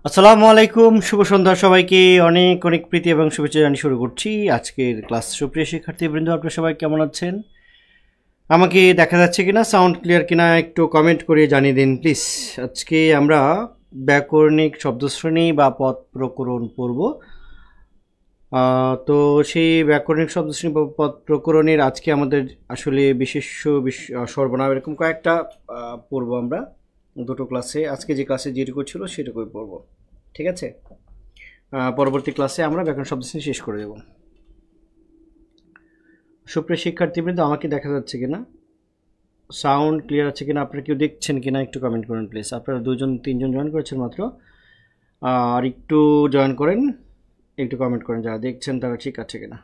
আসসালামু আলাইকুম, শুভ সন্ধ্যা সবাইকে। অনেক অনেক প্রীতি এবং শুভেচ্ছা জানিয়ে শুরু করছি আজকের ক্লাস। সুপ্রিয় শিক্ষার্থীবৃন্দ, আপনারা সবাই কেমন আছেন? আমাকে দেখা যাচ্ছে কিনা, সাউন্ড ক্লিয়ার কিনা একটু কমেন্ট করে জানিয়ে দিন প্লিজ। আজকে আমরা ব্যাকরণিক শব্দশ্রেণী বা পদ প্রকরণ পড়ব। তো সেই ব্যাকরণিক শব্দশ্রেণী বা পদ প্রকরণের আজকে আমাদের আসলে বিশেষ সর্বনাম এরকম কয়েকটা পড়ব আমরা দুটো ক্লাসে। আজকে যে ক্লাসে যেটুকু ছিল সেটুকুই পড়ব, ঠিক আছে? পরবর্তী ক্লাসে আমরা ব্যাকরণ শব্দশ্রেণী শেষ করে দেব। সুপ্রিয় শিক্ষার্থীবৃন্দ, আমাকে দেখা যাচ্ছে কিনা, সাউন্ড ক্লিয়ার আছে কিনা, আপনারা কেউ দেখছেন কিনা একটু কমেন্ট করেন প্লিজ। আপনারা দুজন তিনজন জয়েন করেছেন মাত্র, আর একটু জয়েন করেন, একটু কমেন্ট করেন যারা দেখছেন তারা ঠিক আছে কিনা।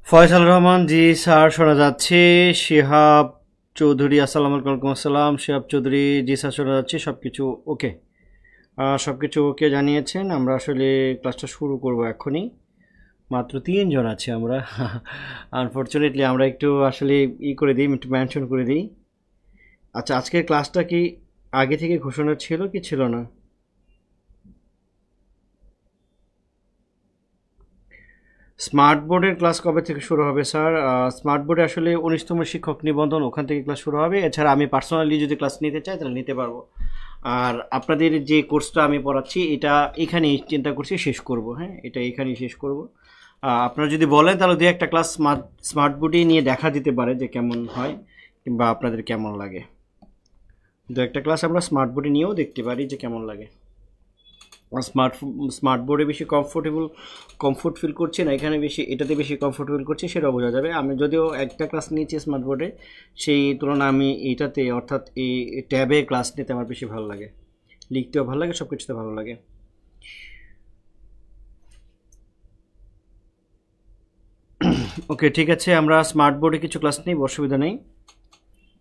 ফয়সাল রহমান, জি স্যার শোনা যাচ্ছে। শিহাব চৌধুরী, আসসালামু আলাইকুম। আসসালাম শিহাব চৌধুরী, জি স্যার শোনা যাচ্ছে। সব কিছু ওকে, সব কিছু ওকে জানিয়েছেন। আমরা আসলে ক্লাসটা শুরু করব এখনই, মাত্র তিনজন আছি আমরা। আনফর্চুনেটলি আমরা একটু আসলে করে দিই, একটু মেনশন করে দিই। আচ্ছা, আজকের ক্লাসটা কি আগে থেকে ঘোষণা ছিল কি ছিল না? স্মার্ট বোর্ডের ক্লাস কবে থেকে শুরু হবে স্যার? স্মার্ট বোর্ডে আসলে 19তম শিক্ষক নিবন্ধন, ওখান থেকে ক্লাস শুরু হবে। এছাড়া আমি পার্সোনালি যদি ক্লাস নিতে চাই তাহলে নিতে পারবো। আর আপনাদের যে কোর্সটা আমি পড়াচ্ছি এটা এখানেই চিন্তা করছি শেষ করব। হ্যাঁ, এটা এখানেই শেষ করব। আপনারা যদি বলেন তাহলে দু একটা ক্লাস স্মার্ট বোর্ডে নিয়ে দেখা দিতে পারে যে কেমন হয় কিংবা আপনাদের কেমন লাগে। দু একটা ক্লাস আমরা স্মার্ট বোর্ডে নিয়েও দেখতে পারি যে কেমন লাগে। স্মার্ট বোর্ডে বেশি কমফোর্ট ফিল করছি না, এখানে বেশি এটাতে বেশি কমফোর্ট ফিল করছি সেটা বোঝা যাবে। আমি যদিও একটা ক্লাস নিয়েছি স্মার্ট বোর্ডে, সেই তুলনায় আমি এইটাতে অর্থাৎ এই ট্যাবে ক্লাস নিতে আমার বেশি ভালো লাগে, লিখতেও ভালো লাগে, সব কিছুতে ভালো লাগে। ওকে, ঠিক আছে, আমরা স্মার্ট বোর্ডে কিছু ক্লাস নিই, অসুবিধা নেই।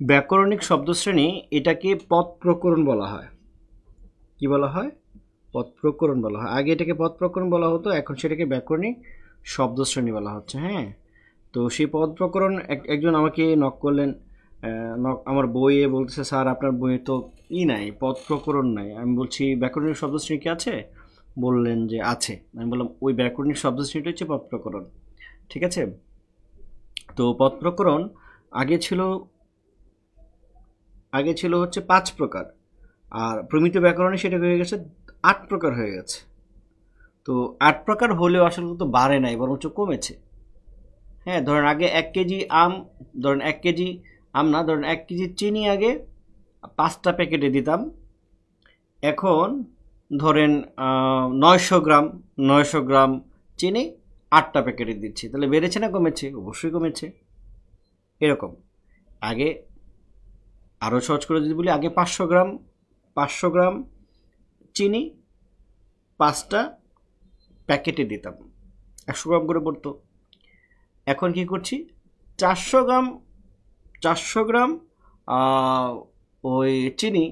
ব্যাকরণিক শব্দশ্রেণী, এটাকে পদ প্রকরণ বলা হয়। কি বলা হয়? পদ প্রকরণ বলা হয়। আগে এটাকে পদ প্রকরণ বলা হতো, এখন সেটাকে ব্যাকরণিক শব্দশ্রেণী বলা হচ্ছে। হ্যাঁ, তো সেই পদ প্রকরণ একজন আমাকে নক করলেন, আমার বইয়ে বলতেছে স্যার আপনার বইয়ে তো নাই, পদ প্রকরণ নাই। আমি বলছি ব্যাকরণিক শব্দশ্রেণী কি আছে? বললেন যে আছে। আমি বললাম ওই ব্যাকরণিক শব্দশ্রেণীটা হচ্ছে পদ প্রকরণ, ঠিক আছে? তো পদ প্রকরণ আগে ছিল হচ্ছে 5 প্রকার, আর প্রমিত ব্যাকরণে সেটা হয়ে গেছে 8 প্রকার হয়ে গেছে। তো 8 প্রকার হলেও আসলে তো বাড়ে নাই, বরঞ্চ কমেছে। হ্যাঁ, ধরেন আগে 1 কেজি আম, ধরেন 1 কেজি আম না, ধরেন 1 কেজি চিনি আগে 5টা প্যাকেটে দিতাম। এখন ধরেন 900 গ্রাম চিনি 8টা প্যাকেটে দিচ্ছি। তাহলে বেড়েছে না কমেছে? অবশ্যই কমেছে। এরকম আগে আরও সহজ করে যদি বলি, আগে 500 গ্রাম চিনি 5টা প্যাকেটে দিতাম, 100 গ্রাম করে পড়তো। এখন কি করছি, 400 গ্রাম ওই চিনি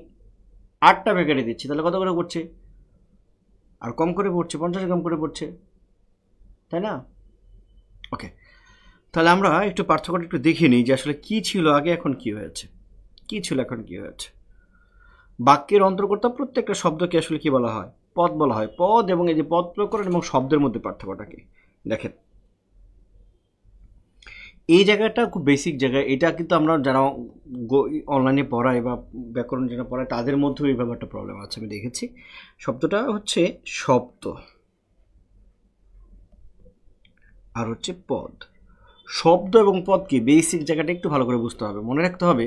8টা প্যাকেটে দিচ্ছি। তাহলে কত করে পড়ছে? আর কম করে পড়ছে, 50 গ্রাম করে পড়ছে, তাই না? ওকে, তাহলে আমরা একটু পার্থক্যটা একটু দেখে নিই যে আসলে কি ছিল আগে, এখন কি হয়েছে। কি ছিল, এখন কি হয়েছে। বাক্যের অন্তর্গত প্রত্যেকটা শব্দকে আসলে কি বলা হয়? পদ বলা হয়। পদ এবং এই যে পদ প্রকরণ এবং শব্দের মধ্যে পার্থক্যটা কি দেখেন। এই জায়গাটা খুব বেসিক জায়গা, এটা কিন্তু আমরা যারা অনলাইনে পড়াই বা ব্যাকরণ যারা পড়ায় তাদের মধ্যেও এই ব্যাপারটা প্রবলেম আছে, আমি দেখেছি। শব্দটা হচ্ছে শব্দ আর হচ্ছে পদ। শব্দ এবং পদ কি, বেসিক জায়গাটা একটু ভালো করে বুঝতে হবে, মনে রাখতে হবে।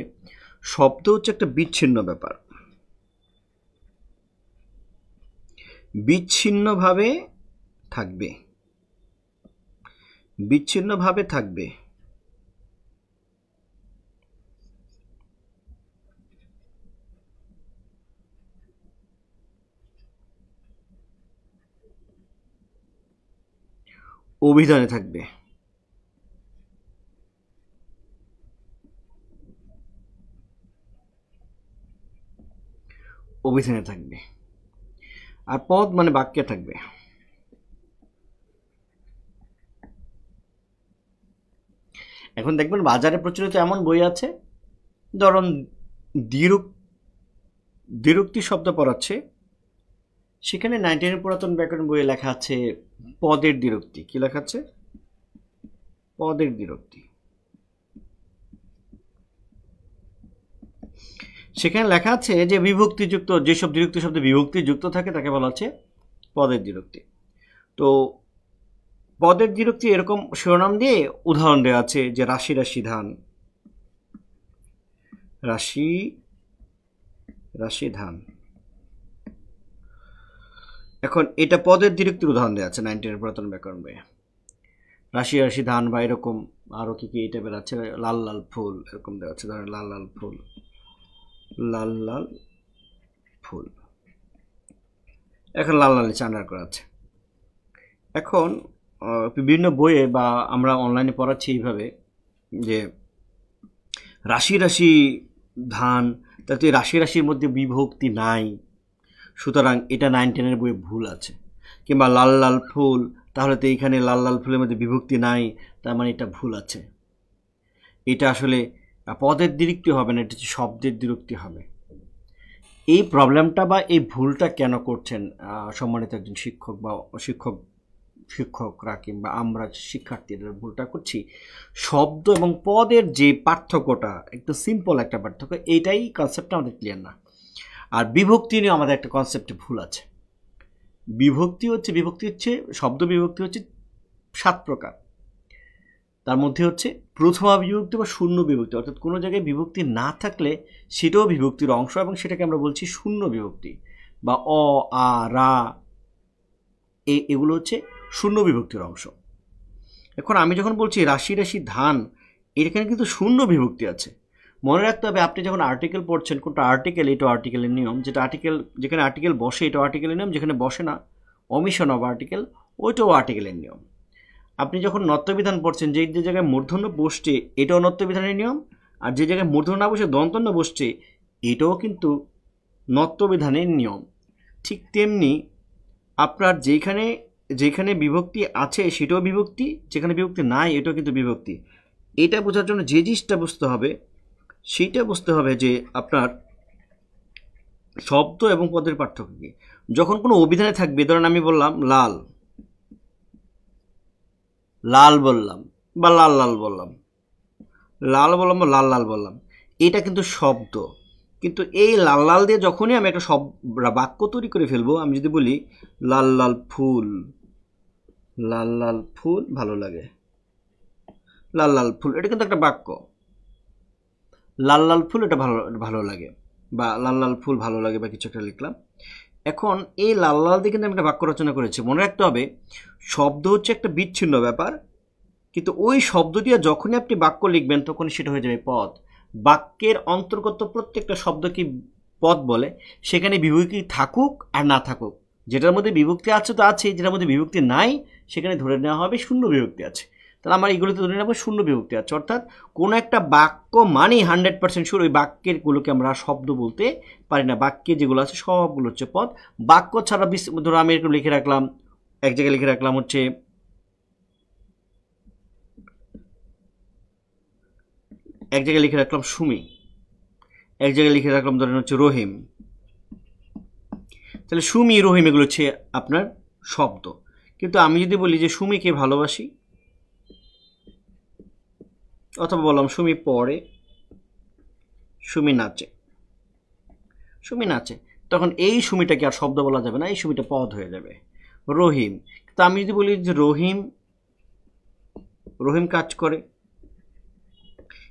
শব্দ হচ্ছে একটা বিচ্ছিন্ন ব্যাপার, বিচ্ছিন্নভাবে থাকবে, বিচ্ছিন্নভাবে থাকবে। অভিধানে থাকবে। অভিধানে থাকবে। আর পদ মানে বাক্যে থাকবে। এখন দেখবেন বাজারে প্রচলিত এমন বই আছে, ধরুন দ্বিরুক্তি শব্দ পড়াচ্ছে, সেখানে 19 পুরাতন ব্যাকরণ বইয়ে লেখা আছে পদের দ্বিরুক্তি। কি লেখা আছে? পদের দ্বিরুক্তি। সেখানে লেখা আছে যে বিভক্তিযুক্ত যেসব দ্বিরুক্তি শব্দে বিভক্তিযুক্ত থাকে তাকে বলা হচ্ছে পদের দ্বিরুক্তি। তো পদের দ্বিরুক্তি এরকম শিরোনাম দিয়ে উদাহরণ দেওয়া আছে যে রাশি রাশি ধান, রাশি রাশি ধান। এখন এটা পদের দ্বিরুক্তির উদাহরণ দেওয়া আছে 19 পুরাতন ব্যাকরণ বইয়ে। রাশি রাশি ধান বা এরকম আরো কি কি এই টাইপের আছে, লাল লাল ফুল এরকম দেওয়া আছে, ধরেন লাল লাল ফুল, লাল লাল ফুল। এখন লাল লাল চান্ডার করা আছে। এখন বিভিন্ন বইয়ে বা আমরা অনলাইনে পড়াচ্ছি এইভাবে যে রাশি রাশি ধান, তাতে রাশি রাশির মধ্যে বিভক্তি নাই, সুতরাং এটা 19 বইয়ে ভুল আছে। কিংবা লাল লাল ফুল, তাহলে তো এইখানে লাল লাল ফুলের মধ্যে বিভক্তি নাই, তার মানে এটা ভুল আছে। এটা আসলে পদের দ্বিরুক্তি হবে না, এটা হচ্ছে শব্দের দ্বিরুক্তি হবে। এই প্রবলেমটা বা এই ভুলটা কেন করছেন সম্মানিত একজন শিক্ষক বা শিক্ষকরা কিংবা আমরা শিক্ষার্থীরা ভুলটা করছি? শব্দ এবং পদের যে পার্থক্যটা একটু সিম্পল একটা পার্থক্য, এইটাই কনসেপ্টটা আমাদের ক্লিয়ার না। আর বিভক্তি নিয়ে আমাদের একটা কনসেপ্টে ভুল আছে। বিভক্তি হচ্ছে শব্দ বিভক্তি হচ্ছে 7 প্রকার। তার মধ্যে হচ্ছে প্রথমা বিভক্তি বা শূন্য বিভক্তি, অর্থাৎ কোনো জায়গায় বিভক্তি না থাকলে সেটাও বিভক্তির অংশ, এবং সেটাকে আমরা বলছি শূন্য বিভক্তি। বা অ, আ, রা, এগুলো হচ্ছে শূন্য বিভক্তির অংশ। এখন আমি যখন বলছি রাশি রাশি ধান, এখানে কিন্তু শূন্য বিভক্তি আছে। মনে রাখতে হবে, আপনি যখন আর্টিকেল পড়ছেন, কোনটা আর্টিকেল, এটা আর্টিকেলের নিয়ম, যেটা আর্টিকেল যেখানে আর্টিকেল বসে এটা আর্টিকেলের নিয়ম, যেখানে বসে না অমিশন অফ আর্টিকেল ওইটাও আর্টিকেলের নিয়ম। আপনি যখন নত্যবিধান পড়ছেন, যে জায়গায় মূর্ধন্য বসছে এটাও নত্যবিধানের নিয়ম, আর যে জায়গায় মূর্ধন্য না বসে দন্তন্য বসছে এটাও কিন্তু নত্যবিধানের নিয়ম। ঠিক তেমনি আপনার যেখানে বিভক্তি আছে সেটাও বিভক্তি, যেখানে বিভক্তি নাই এটাও কিন্তু বিভক্তি। এটা বোঝার জন্য যে জিনিসটা বুঝতে হবে সেইটা বুঝতে হবে যে আপনার শব্দ এবং পদের পার্থক্য কি। যখন কোনো অভিধানে থাকবে, ধরেন আমি বললাম লাল, লাল বললাম বা লাল লাল বললাম, লাল বললাম বা লাল লাল বললাম, এটা কিন্তু শব্দ। কিন্তু এই লাল লাল দিয়ে যখনই আমি একটা বাক্য তৈরি করে ফেলবো, আমি যদি বলি লাল লাল ফুল, লাল লাল ফুল ভালো লাগে, লাল লাল ফুল, এটা কিন্তু একটা বাক্য। লাল লাল ফুল এটা ভালো ভালো লাগে, বা লাল লাল ফুল ভালো লাগে, বা কিছু একটা লিখলাম। এখন এই লাল লাল দিয়ে কিন্তু আমি একটা বাক্য রচনা করেছি। মনে রাখতে হবে, শব্দ হচ্ছে একটা বিচ্ছিন্ন ব্যাপার, কিন্তু ওই শব্দ দিয়ে যখনই আপনি বাক্য লিখবেন তখনই সেটা হয়ে যাবে পদ। বাক্যের অন্তর্গত প্রত্যেকটা শব্দকে পদ বলে, সেখানে বিভক্তি থাকুক আর না থাকুক। যেটার মধ্যে বিভক্তি আছে তো আছে, যেটার মধ্যে বিভক্তি নাই সেখানে ধরে নেওয়া হবে শূন্য বিভক্তি আছে। তাহলে আমরা এগুলোতে ধরে নেবো শূন্য বিভক্তি আছে, অর্থাৎ কোনো একটা বাক্য মানেই 100% শুরু, ওই বাক্যের গুলোকে আমরা শব্দ বলতে পারি না। বাক্যে যেগুলো আছে সবগুলো হচ্ছে পদ। বাক্য ছাড়া ধরো আমি একটু লিখে রাখলাম, এক জায়গায় লিখে রাখলাম হচ্ছে এক জায়গায় লিখে রাখলাম সুমি, এক জায়গায় লিখে রাখলাম ধরেন হচ্ছে রহিম। তাহলে সুমি রহিম এগুলো হচ্ছে আপনার শব্দ। কিন্তু আমি যদি বলি যে সুমিকে ভালোবাসি, অথবা বললাম সুমি পড়ে, সুমি নাচে, সুমি নাচে, তখন এই সুমিটাকে আর শব্দ বলা যাবে না, এই সুমিটা পদ হয়ে যাবে। রহিম, তা আমি যদি বলি যে রহিম, রহিম কাজ করে,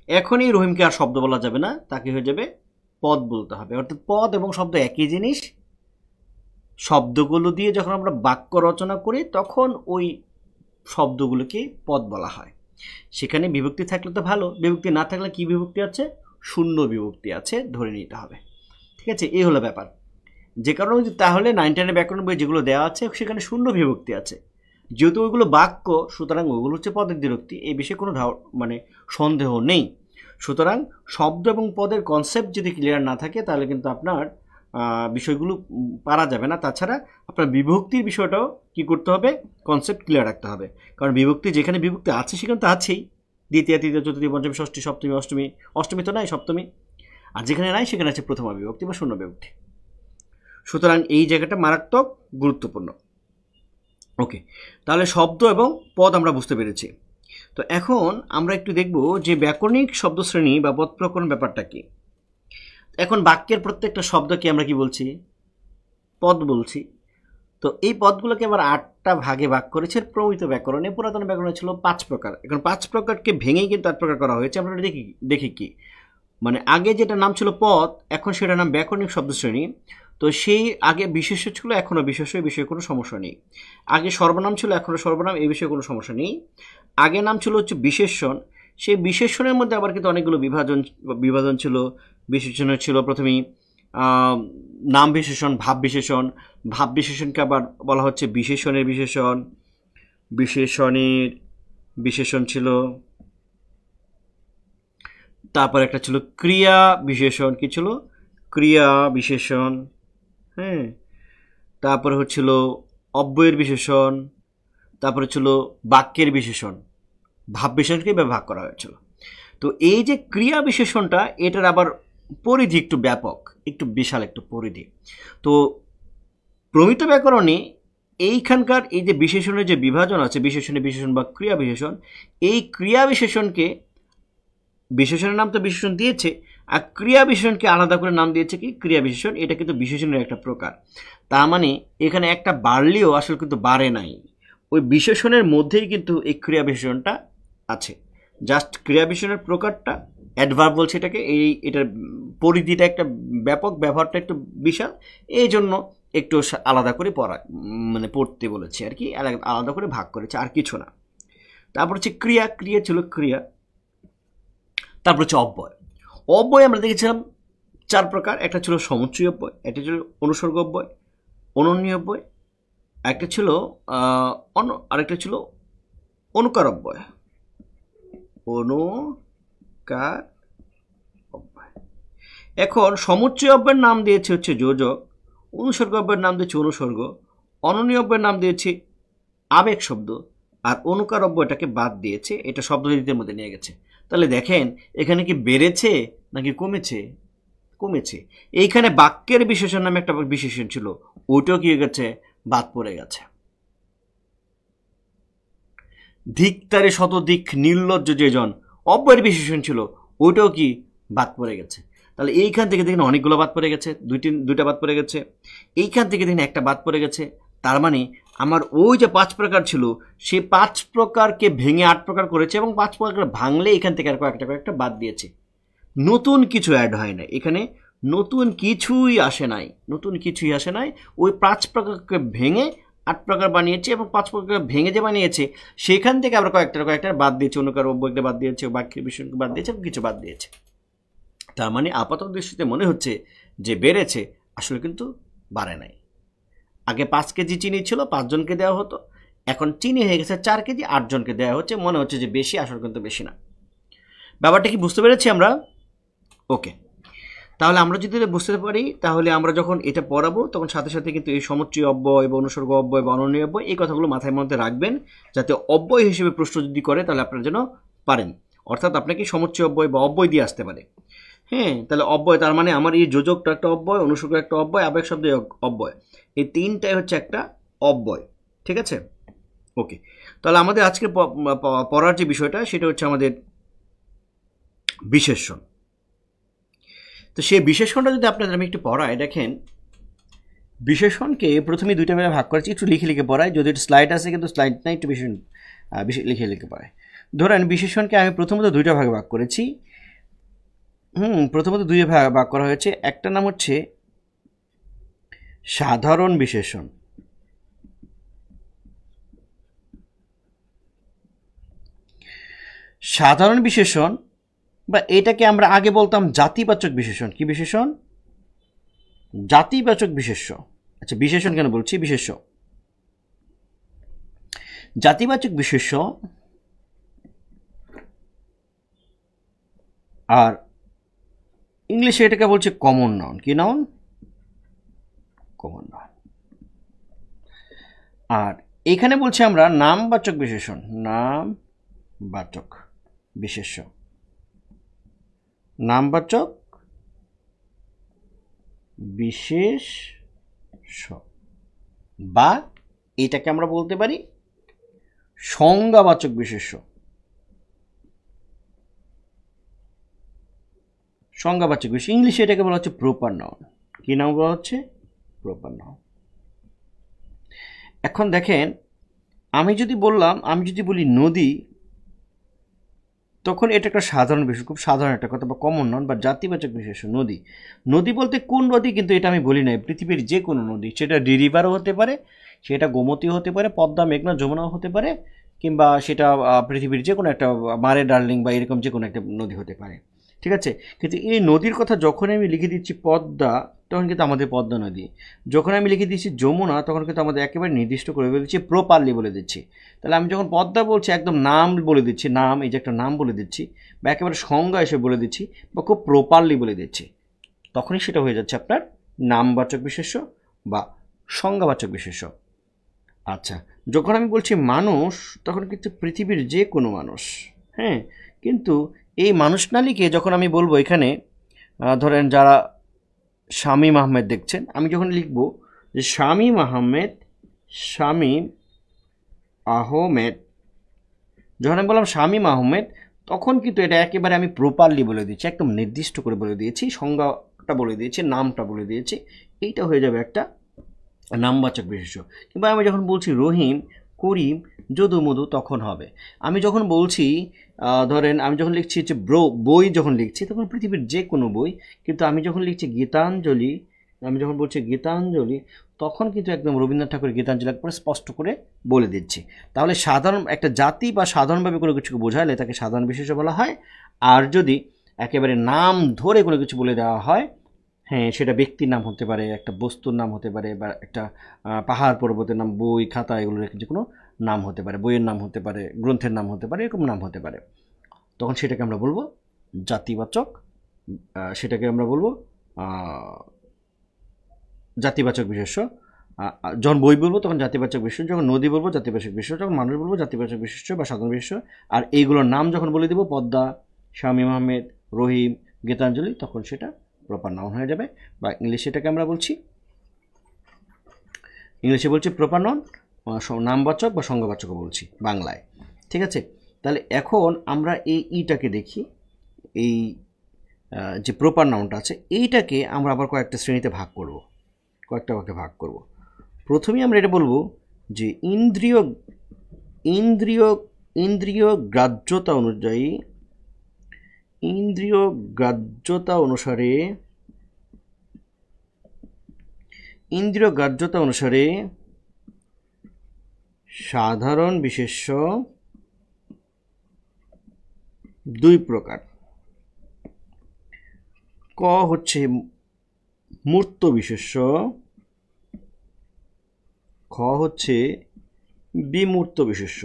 এখন এই রহিমকে আর শব্দ বলা যাবে না, তাকে হয়ে যাবে পদ বলতে হবে। অর্থাৎ পদ এবং শব্দ একই জিনিস, শব্দগুলো দিয়ে যখন আমরা বাক্য রচনা করি তখন ওই শব্দগুলোকে পদ বলা হয়। সেখানে বিভক্তি থাকলে তো ভালো, বিভক্তি না থাকলে কি বিভক্তি আছে? শূন্য বিভক্তি আছে, ধরে নিতে হবে। ঠিক আছে, এই হলো ব্যাপার। যে কারণে তাহলে 9 10 ব্যাকরণ বই যেগুলো দেওয়া আছে সেখানে শূন্য বিভক্তি আছে, যেহেতু ওইগুলো বাক্য, সুতরাং ওইগুলো হচ্ছে পদের দ্বিরুক্তি, এই বিষয়ে কোনো মানে সন্দেহ নেই। সুতরাং শব্দ এবং পদের কনসেপ্ট যদি ক্লিয়ার না থাকে তাহলে কিন্তু আপনার বিষয়গুলো পারা যাবে না। তাছাড়া আপনার বিভক্তির বিষয়টাও কি করতে হবে? কনসেপ্ট ক্লিয়ার রাখতে হবে। কারণ বিভক্তি, যেখানে বিভক্তি আছে সেখানে তো আছেই, দ্বিতীয় তৃতীয় চতুর্থী পঞ্চমী ষষ্ঠী সপ্তমী অষ্টমী, অষ্টমী তো নাই, সপ্তমী। আর যেখানে নাই সেখানে আছে প্রথমা বিভক্তি বা শূন্য বিভক্তি। সুতরাং এই জায়গাটা মারাত্মক গুরুত্বপূর্ণ। ওকে, তাহলে শব্দ এবং পদ আমরা বুঝতে পেরেছি। তো এখন আমরা একটু দেখব যে ব্যাকরণিক শব্দশ্রেণী বা পদ প্রকরণ ব্যাপারটা কি। এখন বাক্যের প্রত্যেকটা শব্দকে আমরা কি বলছি? পদ বলছি। তো এই পদগুলোকে আবার 8টা ভাগে ভাগ করেছে প্রমিত ব্যাকরণে। পুরাতন ব্যাকরণে ছিল 5 প্রকার, এখন 5 প্রকারকে ভেঙেই কিন্তু 8 প্রকার করা হয়েছে। আমরা দেখি কি, মানে আগে যেটা নাম ছিল পদ, এখন সেটা নাম ব্যাকরণিক শব্দশ্রেণী। তো সেই আগে বিশেষ্য ছিল, এখনও বিশেষ্য, এই বিষয়ে কোনো সমস্যা নেই। আগে সর্বনাম ছিল, এখনও সর্বনাম, এই বিষয়ে কোনো সমস্যা নেই। আগে নাম ছিল হচ্ছে বিশেষণ, সেই বিশেষণের মধ্যে আবার কিন্তু অনেকগুলো বিভাজন ছিল। বিশেষণের ছিল প্রথমেই নাম বিশেষণ, ভাব বিশেষণ। ভাব বিশেষণকে আবার বলা হচ্ছে বিশেষণের বিশেষণ। বিশেষণের বিশেষণ ছিল। তারপর একটা ছিল ক্রিয়া বিশেষণ। কি ছিল? ক্রিয়া বিশেষণ। হ্যাঁ, তারপরে হচ্ছিল অব্যয়ের বিশেষণ। তারপরে ছিল বাক্যের বিশেষণ। ভাব বিশেষণকে ভাগ করা হয়েছিল। তো এই যে ক্রিয়া বিশেষণটা, এটার আবার পরিধি একটু ব্যাপক, একটু বিশাল একটু পরিধি। তো প্রমিত ব্যাকরণে এইখানকার এই যে বিশেষণের যে বিভাজন আছে, বিশেষণের বিশেষণ বা ক্রিয়া বিশেষণ, এই ক্রিয়া বিশেষণকে, বিশেষণের নাম তো বিশেষণ দিয়েছে, আর ক্রিয়া বিশেষণকে আলাদা করে নাম দিয়েছে কি? ক্রিয়া বিশেষণ। এটা কিন্তু বিশেষণের একটা প্রকার। তার মানে এখানে একটা বাড়লেও আসলে কিন্তু বাড়ে নাই, ওই বিশেষণের মধ্যেই কিন্তু এই ক্রিয়া বিশেষণটা আছে। জাস্ট ক্রিয়া বিশেষণের প্রকারটা অ্যাডভার্ব বলছে এটাকে, এটার পরিধিটা একটা ব্যাপক, ব্যবহারটা একটু বিশাল, এই জন্য একটু আলাদা করে পড়তে বলেছে আর কি, আলাদা করে ভাগ করেছে, আর কিছু না। তারপর হচ্ছে ক্রিয়া। ক্রিয়া ছিল ক্রিয়া। তারপর হচ্ছে অব্যয়। অব্যয় আমরা দেখেছিলাম 4 প্রকার। একটা ছিল সমুচ্চয়ী অব্যয়, একটা ছিল অনুসর্গ অব্যয়, অনন্য অব্যয়, একটা ছিল আরেকটা ছিল অনুকার অব্যয়। অনুকার অব্যয়। এখন সমুচ্চয় অব্যয়ের নাম দিয়েছে হচ্ছে যোজক, অনুসর্গ অব্যয়ের নাম দিয়েছে অনুসর্গ, অনন্য অব্যয়ের নাম দিয়েছে আবেগ শব্দ, আর অনুকার অব্যয়টাকে বাদ দিয়েছে, এটা শব্দরীতির মধ্যে নিয়ে গেছে। তাহলে দেখেন এখানে কি বেড়েছে নাকি কমেছে? কমেছে। এইখানে বাক্যের বিশেষণ নামে একটা বিশেষণ ছিল, ওইটাও কি হয়ে গেছে? বাদ পড়ে গেছে। ধিক্তারে শতদিক নির্লজ্জ যেজন অব্যয়ের বিশেষণ ছিল, ওইটাও কি বাদ পড়ে গেছে। তাহলে এইখান থেকে দেখেন অনেকগুলো বাদ পড়ে গেছে, দুইটা বাদ পড়ে গেছে। এইখান থেকে দেখেন একটা বাদ পড়ে গেছে। তার মানে আমার ওই যে 5 প্রকার ছিল, সেই 5 প্রকারকে ভেঙে 8 প্রকার করেছে, এবং 5 প্রকার ভাঙলে এখান থেকে আর কয়েকটা বাদ দিয়েছে। নতুন কিছু অ্যাড হয় না এখানে, নতুন কিছুই আসে নাই, নতুন কিছুই আসে নাই। ওই 5 প্রকারকে ভেঙে 8 প্রকার বানিয়েছে, এবং 5 প্রকার ভেঙে যে বানিয়েছে সেখান থেকে আবার কয়েকটা বাদ দিয়েছে, অনুকার অব্যয়কে বাদ দিয়েছে, বাক্যের বিষয়কে বাদ দিয়েছে, এবং কিছু বাদ দিয়েছে। তার মানে আপাতত দৃষ্টিতে মনে হচ্ছে যে বেড়েছে, আসলে কিন্তু বাড়ে নাই। আগে 5 কেজি চিনি ছিল, 5 জনকে দেওয়া হতো, এখন চিনি হয়ে গেছে 4 কেজি, 8 জনকে দেওয়া হচ্ছে। মনে হচ্ছে যে বেশি, আসলে কিন্তু বেশি না। ব্যাপারটা কি বুঝতে পেরেছি আমরা? ওকে, তাহলে আমরা যদি বুঝতে পারি, তাহলে আমরা যখন এটা পড়াবো তখন সাথে সাথে কিন্তু এই সমুচ্চয়ী অব্যয় বা অনুসর্গ অব্যয় বা অনন্য অব্যয়, এই কথাগুলো মাথায় মধ্যে রাখবেন, যাতে অব্যয় হিসেবে প্রশ্ন যদি করে তাহলে আপনারা যেন পারেন। অর্থাৎ আপনাকে সমুচ্চয়ী অব্যয় বা অব্যয় দিয়ে আসতে পারে। হ্যাঁ, তাহলে অব্যয়, তার মানে আমার এই যোজকটা একটা অব্যয়, অনুসর্গ একটা অব্যয়, আবেগ শব্দ অব্যয়, এই 3টাই হচ্ছে একটা অব্যয়। ঠিক আছে? ওকে, তাহলে আমাদের আজকে পড়ার যে বিষয়টা সেটা হচ্ছে আমাদের বিশেষণ। তো সেই বিশেষণটা যদি আপনাদের আমি একটু পড়াই, দেখেন বিশেষণকে প্রথমে 2টা ভাগে ভাগ করেছি, একটু লিখে পড়াই। যদি একটু স্লাইড আছে, কিন্তু স্লাইড নাই, একটু লিখে পড়াই। ধরেন বিশেষণকে আমি প্রথমত 2টা ভাগে ভাগ করেছি। প্রথমত 2 ভাগ করা হয়েছে। একটা নাম হচ্ছে সাধারণ বিশেষণ। সাধারণ বিশেষণ বা এটাকে আমরা আগে বলতাম জাতিবাচক বিশেষণ। কি বিশেষণ? জাতিবাচক বিশেষ্য। আচ্ছা, বিশেষণ কেন বলছি? বিশেষ্য। জাতিবাচক বিশেষ্য আর ইংলিশে এটাকে বলছে কমন নাউন। কি নাউন? Common noun. আর এখানে বলছি আমরা নামবাচক বিশেষণ। নামবাচক বিশেষ্য। নামবাচক বিশেষ্য বা এটাকে আমরা বলতে পারি সংজ্ঞাবাচক বিশেষ্য। সংজ্ঞাবাচক বিশেষ্য ইংলিশে এটাকে বলা হচ্ছে প্রপার নাউন। কি নাম বলা হচ্ছে? Proper noun. এখন দেখেন, আমি যদি বলি নদী, তখন এটা একটা সাধারণ বিষয়, খুব সাধারণ একটা কথা বা কমন নাউন বা জাতিবাচক বিশেষ্য। নদী, নদী বলতে কোন নদী কিন্তু এটা আমি বলি নাই, পৃথিবীর যে কোনো নদী, সেটা রিভারও হতে পারে, সেটা গোমতীও হতে পারে, পদ্মা, মেঘনা, যমুনাও হতে পারে, কিংবা সেটা পৃথিবীর যে কোনো একটা মারে ডার্লিং বা এরকম যে কোনো একটা নদী হতে পারে। ঠিক আছে, কিন্তু এই নদীর কথা যখন আমি লিখে দিচ্ছি পদ্মা, তখন কিন্তু আমাদের পদ্মা নদী। যখন আমি লিখে দিচ্ছি যমুনা, তখন কিন্তু আমাদের একেবারে নির্দিষ্ট করে বলে দিচ্ছি, প্রপারলি বলে দিচ্ছি। তাহলে আমি যখন পদ্মা বলছি, একদম নাম বলে দিচ্ছি, নাম, এই যে একটা নাম বলে দিচ্ছি, বা একেবারে সংজ্ঞা এসে বলে দিচ্ছি, বা খুব প্রপারলি বলে দিচ্ছি, তখনই সেটা হয়ে যাচ্ছে আপনার নামবাচক বিশেষ্য বা সংজ্ঞাবাচক বিশেষ্য। আচ্ছা, যখন আমি বলছি মানুষ, তখন কিন্তু পৃথিবীর যে কোনো মানুষ। হ্যাঁ, কিন্তু এই মানুষ না লিখে যখন আমি বলবো এখানে, ধরেন যারা শামীম আহমেদ দেখছেন, আমি যখন লিখব যে শামীম আহমেদ, শামীম আহমেদ, যখন আমি বললাম শামীম আহমেদ, তখন কিন্তু এটা একেবারে আমি প্রপারলি বলে দিচ্ছি, একদম নির্দিষ্ট করে বলে দিয়েছি, সংজ্ঞাটা বলে দিয়েছি, নামটা বলে দিয়েছি। এইটা হয়ে যাবে একটা নামবাচক বিশেষ্য। কিংবা আমি যখন বলছি রহিম, করিম, যদু, মধু, তখন হবে। আমি যখন বলছি, ধরেন আমি যখন লিখছি যে বই, যখন লিখছি তখন পৃথিবীর যে কোনো বই, কিন্তু আমি যখন লিখছি গীতাঞ্জলি, আমি যখন বলছি গীতাঞ্জলি, তখন কিন্তু একদম রবীন্দ্রনাথ ঠাকুরের গীতাঞ্জলি একবারে স্পষ্ট করে বলে দিচ্ছি। তাহলে সাধারণ একটা জাতি বা সাধারণভাবে কোনো কিছুকে বোঝালে তাকে সাধারণ বিশেষ্য বলা হয়। আর যদি একেবারে নাম ধরে কোনো কিছু বলে দেওয়া হয়, হ্যাঁ, সেটা ব্যক্তির নাম হতে পারে, একটা বস্তুর নাম হতে পারে, বা একটা পাহাড় পর্বতের নাম, বই, খাতা, এগুলোর যে কোনো নাম হতে পারে, বইয়ের নাম হতে পারে, গ্রন্থের নাম হতে পারে, এরকম নাম হতে পারে, তখন সেটাকে আমরা বলবো জাতিবাচক, সেটাকে আমরা বলবো জাতিবাচক বিশেষ্য। যখন বই বলবো তখন জাতিবাচক বিশেষ্য, যখন নদী বলবো জাতিবাচক বিশেষ্য, যখন মানুষ বলবো জাতিবাচক বিশেষ্য বা সাধারণ বিশেষ্য। আর এইগুলোর নাম যখন বলে দেবো পদ্মা, শামীম আহমেদ, রহিম, গীতাঞ্জলি, তখন সেটা প্রপার নাউন হয়ে যাবে। বা ইংলিশে এটাকে আমরা বলছি, ইংলিশে বলছি প্রপার নাউন, নামবাচক বা সংজ্ঞাবাচকও বলছি বাংলায়। ঠিক আছে, তাহলে এখন আমরা এই ইটাকে দেখি, এই যে প্রপার নাউনটা আছে, এইটাকে আমরা আবার কয়েকটা শ্রেণীতে ভাগ করব, কয়েকটা ভাগে ভাগ করব। প্রথমেই আমরা এটা বলবো যে ইন্দ্রিয় ইন্দ্রিয় ইন্দ্রিয় গ্রাহ্যতা অনুযায়ী, ইন্দ্রিয় গ্রাহ্যতা অনুসারে, ইন্দ্রিয় গ্রাহ্যতা অনুসারে সাধারণ বিশেষ্য দুই প্রকার। ক হচ্ছে মূর্ত বিশেষ্য, খ হচ্ছে বিমূর্ত বিশেষ্য।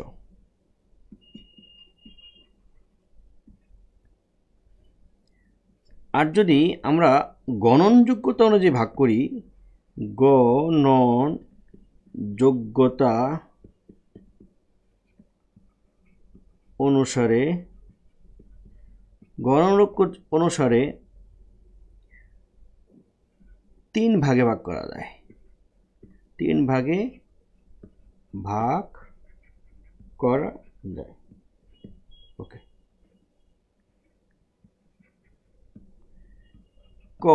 আর যদি আমরা গণনযোগ্যতা অনুযায়ী ভাগ করি, গণনযোগ্যতা অনুসারে, অনুসারে 3 ভাগে ভাগ করা যায়, 3 ভাগে ভাগ করা যায়। ওকে, ক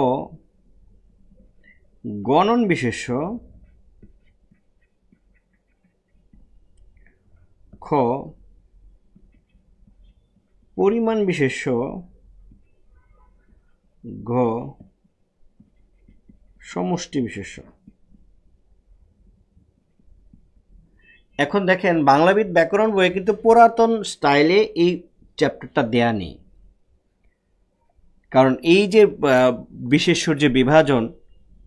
গণন বিশেষ্য, খ পরিমাণ বিশেষ্য, ঘ সমষ্টি বিশেষ্য। এখন দেখেন বাংলাবিদ ব্যাকরণ বইয়ে কিন্তু পুরাতন স্টাইলে এই চ্যাপ্টারটা দেয়া নেই, কারণ এই যে বিশেষ্যর যে বিভাজন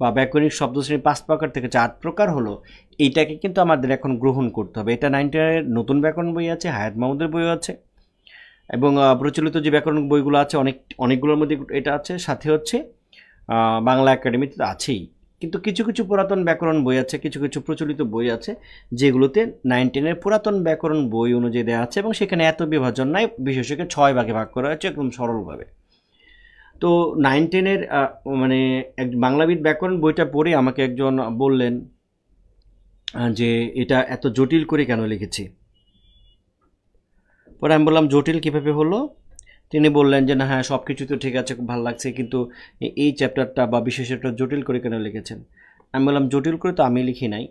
বা ব্যাকরণিক শব্দশ্রেণী 5 প্রকার থেকে 4 প্রকার হলো, এইটাকে কিন্তু আমাদের এখন গ্রহণ করতে হবে। এটা 9টের নতুন ব্যাকরণ বই আছে, হায়াত মাহমুদের বইও আছে, এবং প্রচলিত যে ব্যাকরণ বইগুলো আছে অনেকগুলোর মধ্যে এটা আছে, সাথে হচ্ছে বাংলা একাডেমিতে আছেই। কিন্তু কিছু কিছু পুরাতন ব্যাকরণ বই আছে, কিছু কিছু প্রচলিত বই আছে যেগুলোতে 9-10-এর পুরাতন ব্যাকরণ বই অনুযায়ী দেওয়া আছে, এবং সেখানে এত বিভাজন নাই, বিশেষকে 6 ভাগে ভাগ করা হয়েছে একদম সরলভাবে। তো 9-10-এর মানে বাংলাবিদ ব্যাকরণ বইটা পড়ে আমাকে একজন বললেন যে এটা এত জটিল করে কেন লিখেছি। পরে আমি বললাম জটিল কীভাবে হলো? তিনি বললেন যে না, হ্যাঁ সব কিছু তো ঠিক আছে, খুব ভালো লাগছে, কিন্তু এই চ্যাপ্টারটা বা বিশেষটা জটিল করে কেন লিখেছেন? আমি বললাম জটিল করে তো আমি লিখি নাই,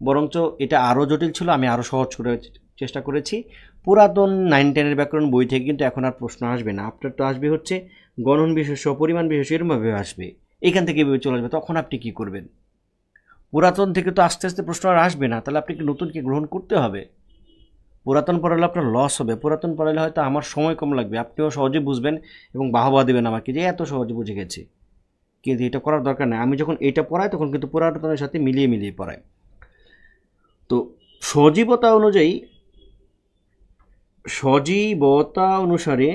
বরঞ্চ এটা আরও জটিল ছিল, আমি আরও সহজ করে চেষ্টা করেছি। পুরাতন 9-10-এর ব্যাকরণ বই থেকে কিন্তু এখন আর প্রশ্ন আসবে না, আপনার তো আসবে হচ্ছে গণন বিশেষ্য, পরিমাণ বিশেষ্য, এরমভাবে আসবে, এখান থেকে এভাবে চলে আসবে। তখন আপনি কি করবেন? পুরাতন থেকে তো আস্তে আস্তে প্রশ্ন আর আসবে না, তাহলে আপনাকে নতুনকে গ্রহণ করতে হবে। পুরাতন পড়ালে আপনার লস হবে, পুরাতন পড়ালে হয়তো আমার সময় কম লাগবে, আপনিও সহজে বুঝবেন এবং বাহবা দেবেন আমাকে যে এত সহজে বুঝে গেছি, কিন্তু এটা করার দরকার নেই। আমি যখন এটা পড়াই তখন কিন্তু পুরাতনের সাথে মিলিয়ে মিলিয়ে পড়াই। তো সজীবতা অনুসারে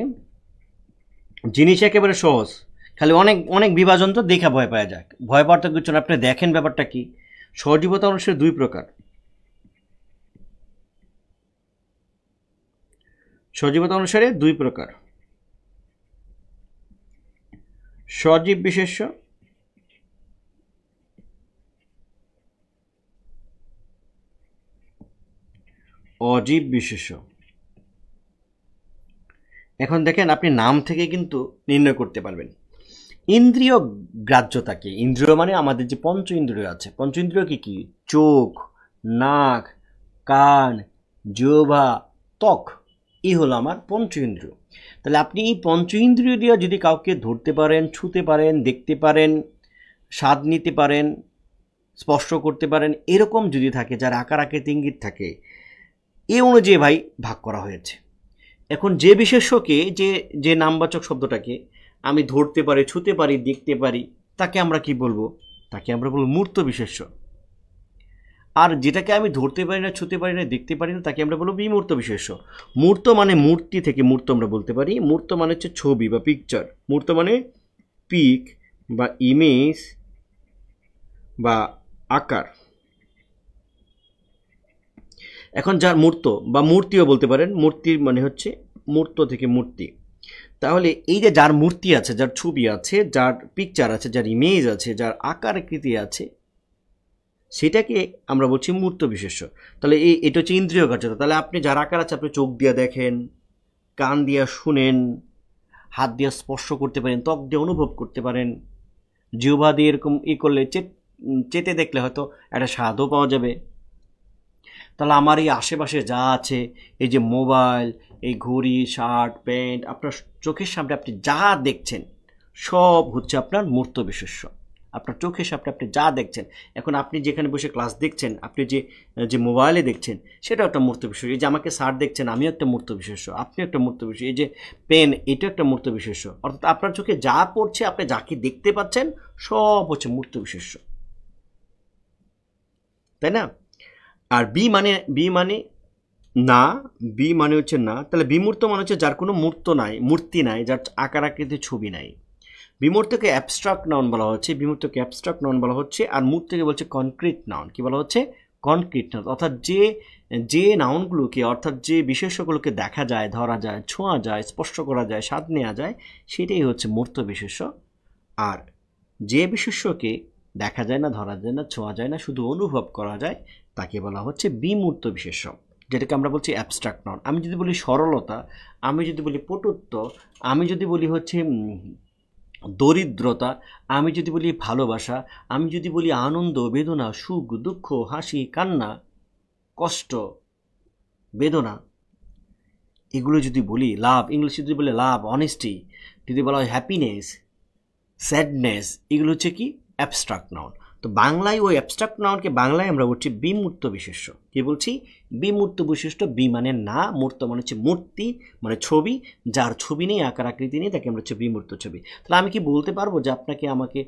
জিনিস একেবারে সহজ, খালি অনেক অনেক বিভাজন তো দেখা ভয় পাওয়া যায়, ভয় পাওয়ার তো কিছু না। আপনি দেখেন ব্যাপারটা কি, সজীবতা অনুসারে 2 প্রকার। সজীবতা অনুসারে 2 প্রকার, সজীব বিশেষ্য অজীব বিশেষ্য। এখন দেখেন আপনি নাম থেকে কিন্তু নির্ণয় করতে পারবেন। ইন্দ্রিয় গ্রাহ্যতা কি? ইন্দ্রিয় মানে আমাদের যে পঞ্চ ইন্দ্রিয় আছে, পঞ্চ ইন্দ্রিয় কি কি? চোখ, নাক, কান, জিহ্বা, ত্বক, এই হলো আমার পঞ্চ ইন্দ্রিয়। তাহলে আপনি এই পঞ্চ ইন্দ্রিয় দিয়ে যদি কাউকে ধরতে পারেন, ছুঁতে পারেন, দেখতে পারেন, স্বাদ নিতে পারেন, স্পর্শ করতে পারেন, এরকম যদি থাকে, যার আকার আকৃতি ইঙ্গিত থাকে, এ অনুযায়ী ভাই ভাগ করা হয়েছে। এখন যে বিশেষ্যকে, যে নামবাচক শব্দটাকে আমি ধরতে পারি, ছুঁতে পারি, দেখতে পারি, তাকে আমরা কি বলবো? তাকে আমরা বলবো মূর্ত বিশেষ্য। আর যেটাকে আমি ধরতে পারি না, ছুঁতে পারি না, দেখতে পারি না, তাকে আমরা বলবো বিমূর্ত বিশেষ্য। মূর্ত মানে মূর্তি থেকে মূর্ত আমরা বলতে পারি। মূর্ত মানে হচ্ছে ছবি বা পিকচার। মূর্ত মানে পিক বা ইমেজ বা আকার। এখন যার মূর্ত বা মূর্তিও বলতে পারেন, মূর্তির মানে হচ্ছে মূর্ত থেকে মূর্তি। তাহলে এই যে যার মূর্তি আছে, যার ছবি আছে, যার পিকচার আছে, যার ইমেজ আছে, যার আকার আকৃতি আছে, সেটাকে আমরা বলছি মূর্ত বিশেষ্য। তাহলে এটা হচ্ছে ইন্দ্রিয় গ্রাহ্যতা। তাহলে আপনি যার আকার আছে, আপনি চোখ দিয়ে দেখেন, কান দিয়ে শুনেন, হাত দিয়ে স্পর্শ করতে পারেন, ত্বক দিয়ে অনুভব করতে পারেন, জিহ্বা দিয়ে এরকম করলে চেটে দেখলে হয়তো একটা স্বাদও পাওয়া যাবে। তাহলে আমার এই আশেপাশে যা আছে, এই যে মোবাইল, এই ঘড়ি, শার্ট, প্যান্ট, আপনার চোখের সামনে আপনি যা দেখছেন সব হচ্ছে আপনার মূর্ত বিশেষ্য। আপনার চোখের সামনে আপনি যা দেখছেন, এখন আপনি যেখানে বসে ক্লাস দেখছেন, আপনি যে মোবাইলে দেখছেন, সেটাও একটা মূর্ত বিশেষ্য। এই যে আমাকে স্যার দেখছেন, আমিও একটা মূর্ত বিশেষ্য, আপনি একটা মূর্ত বিশেষ্য। এই যে পেন, এটা একটা মূর্ত বিশেষ্য। অর্থাৎ আপনার চোখে যা পড়ছে, আপনি যাকে দেখতে পাচ্ছেন, সব হচ্ছে মূর্ত বিশেষ্য, তাই না? আর বি মানে না, বি মানে হচ্ছে না। তাহলে বিমূর্ত মানে হচ্ছে যার কোনো মূর্তি নাই, যার আকার আকৃতির ছবি নাই। বিমূর্তকে অ্যাবস্ট্রাক্ট নাউন বলা হচ্ছে, বিমূর্তকে অ্যাবস্ট্রাক্ট নাউন বলা হচ্ছে। আর মূর্তকে বলছে কনক্রিট নাউন। কি বলা হচ্ছে? Concrete noun. অর্থাৎ যে নাউনগুলোকে, অর্থাৎ যে বিশেষ্যগুলোকে দেখা যায়, ধরা যায়, ছোঁয়া যায়, স্পর্শ করা যায়, স্বাদ নেওয়া যায়, সেটাই হচ্ছে মূর্ত বিশেষ্য। আর যে বিশেষ্যকে দেখা যায় না, ধরা যায় না, ছোঁয়া যায় না, শুধু অনুভব করা যায়, তাকে বলা হচ্ছে বিমূর্ত বিশেষ্য, যেটাকে আমরা বলছি অ্যাবস্ট্রাক্ট নাউন। আমি যদি বলি সরলতা, আমি যদি বলি পটুত্ব, আমি যদি বলি হচ্ছে দরিদ্রতা, আমি যদি বলি ভালোবাসা, আমি যদি বলি আনন্দ, বেদনা, সুখ, দুঃখ, হাসি, কান্না, কষ্ট, বেদনা, এগুলো যদি বলি, লাভ, ইংলিশে যদি বলি লাভ, অনেস্টি, যদি বলা হয় হ্যাপিনেস, স্যাডনেস, এগুলো হচ্ছে কি? Abstract noun. তো বাংলায় ওই অ্যাবস্ট্রাক্ট নাউনকে বাংলায় আমরা বলছি বিমূর্ত বিশেষ্য। কি বলছি? বিমূর্ত বিশিষ্ট। বি মানে না, মূর্ত মানে হচ্ছে মূর্তি, মানে ছবি, যার ছবি নেই, আকার আকৃতি নেই, তাকে আমরা হচ্ছে বিমূর্ত ছবি। তাহলে আমি কি বলতে পারবো যে আপনাকে আমাকে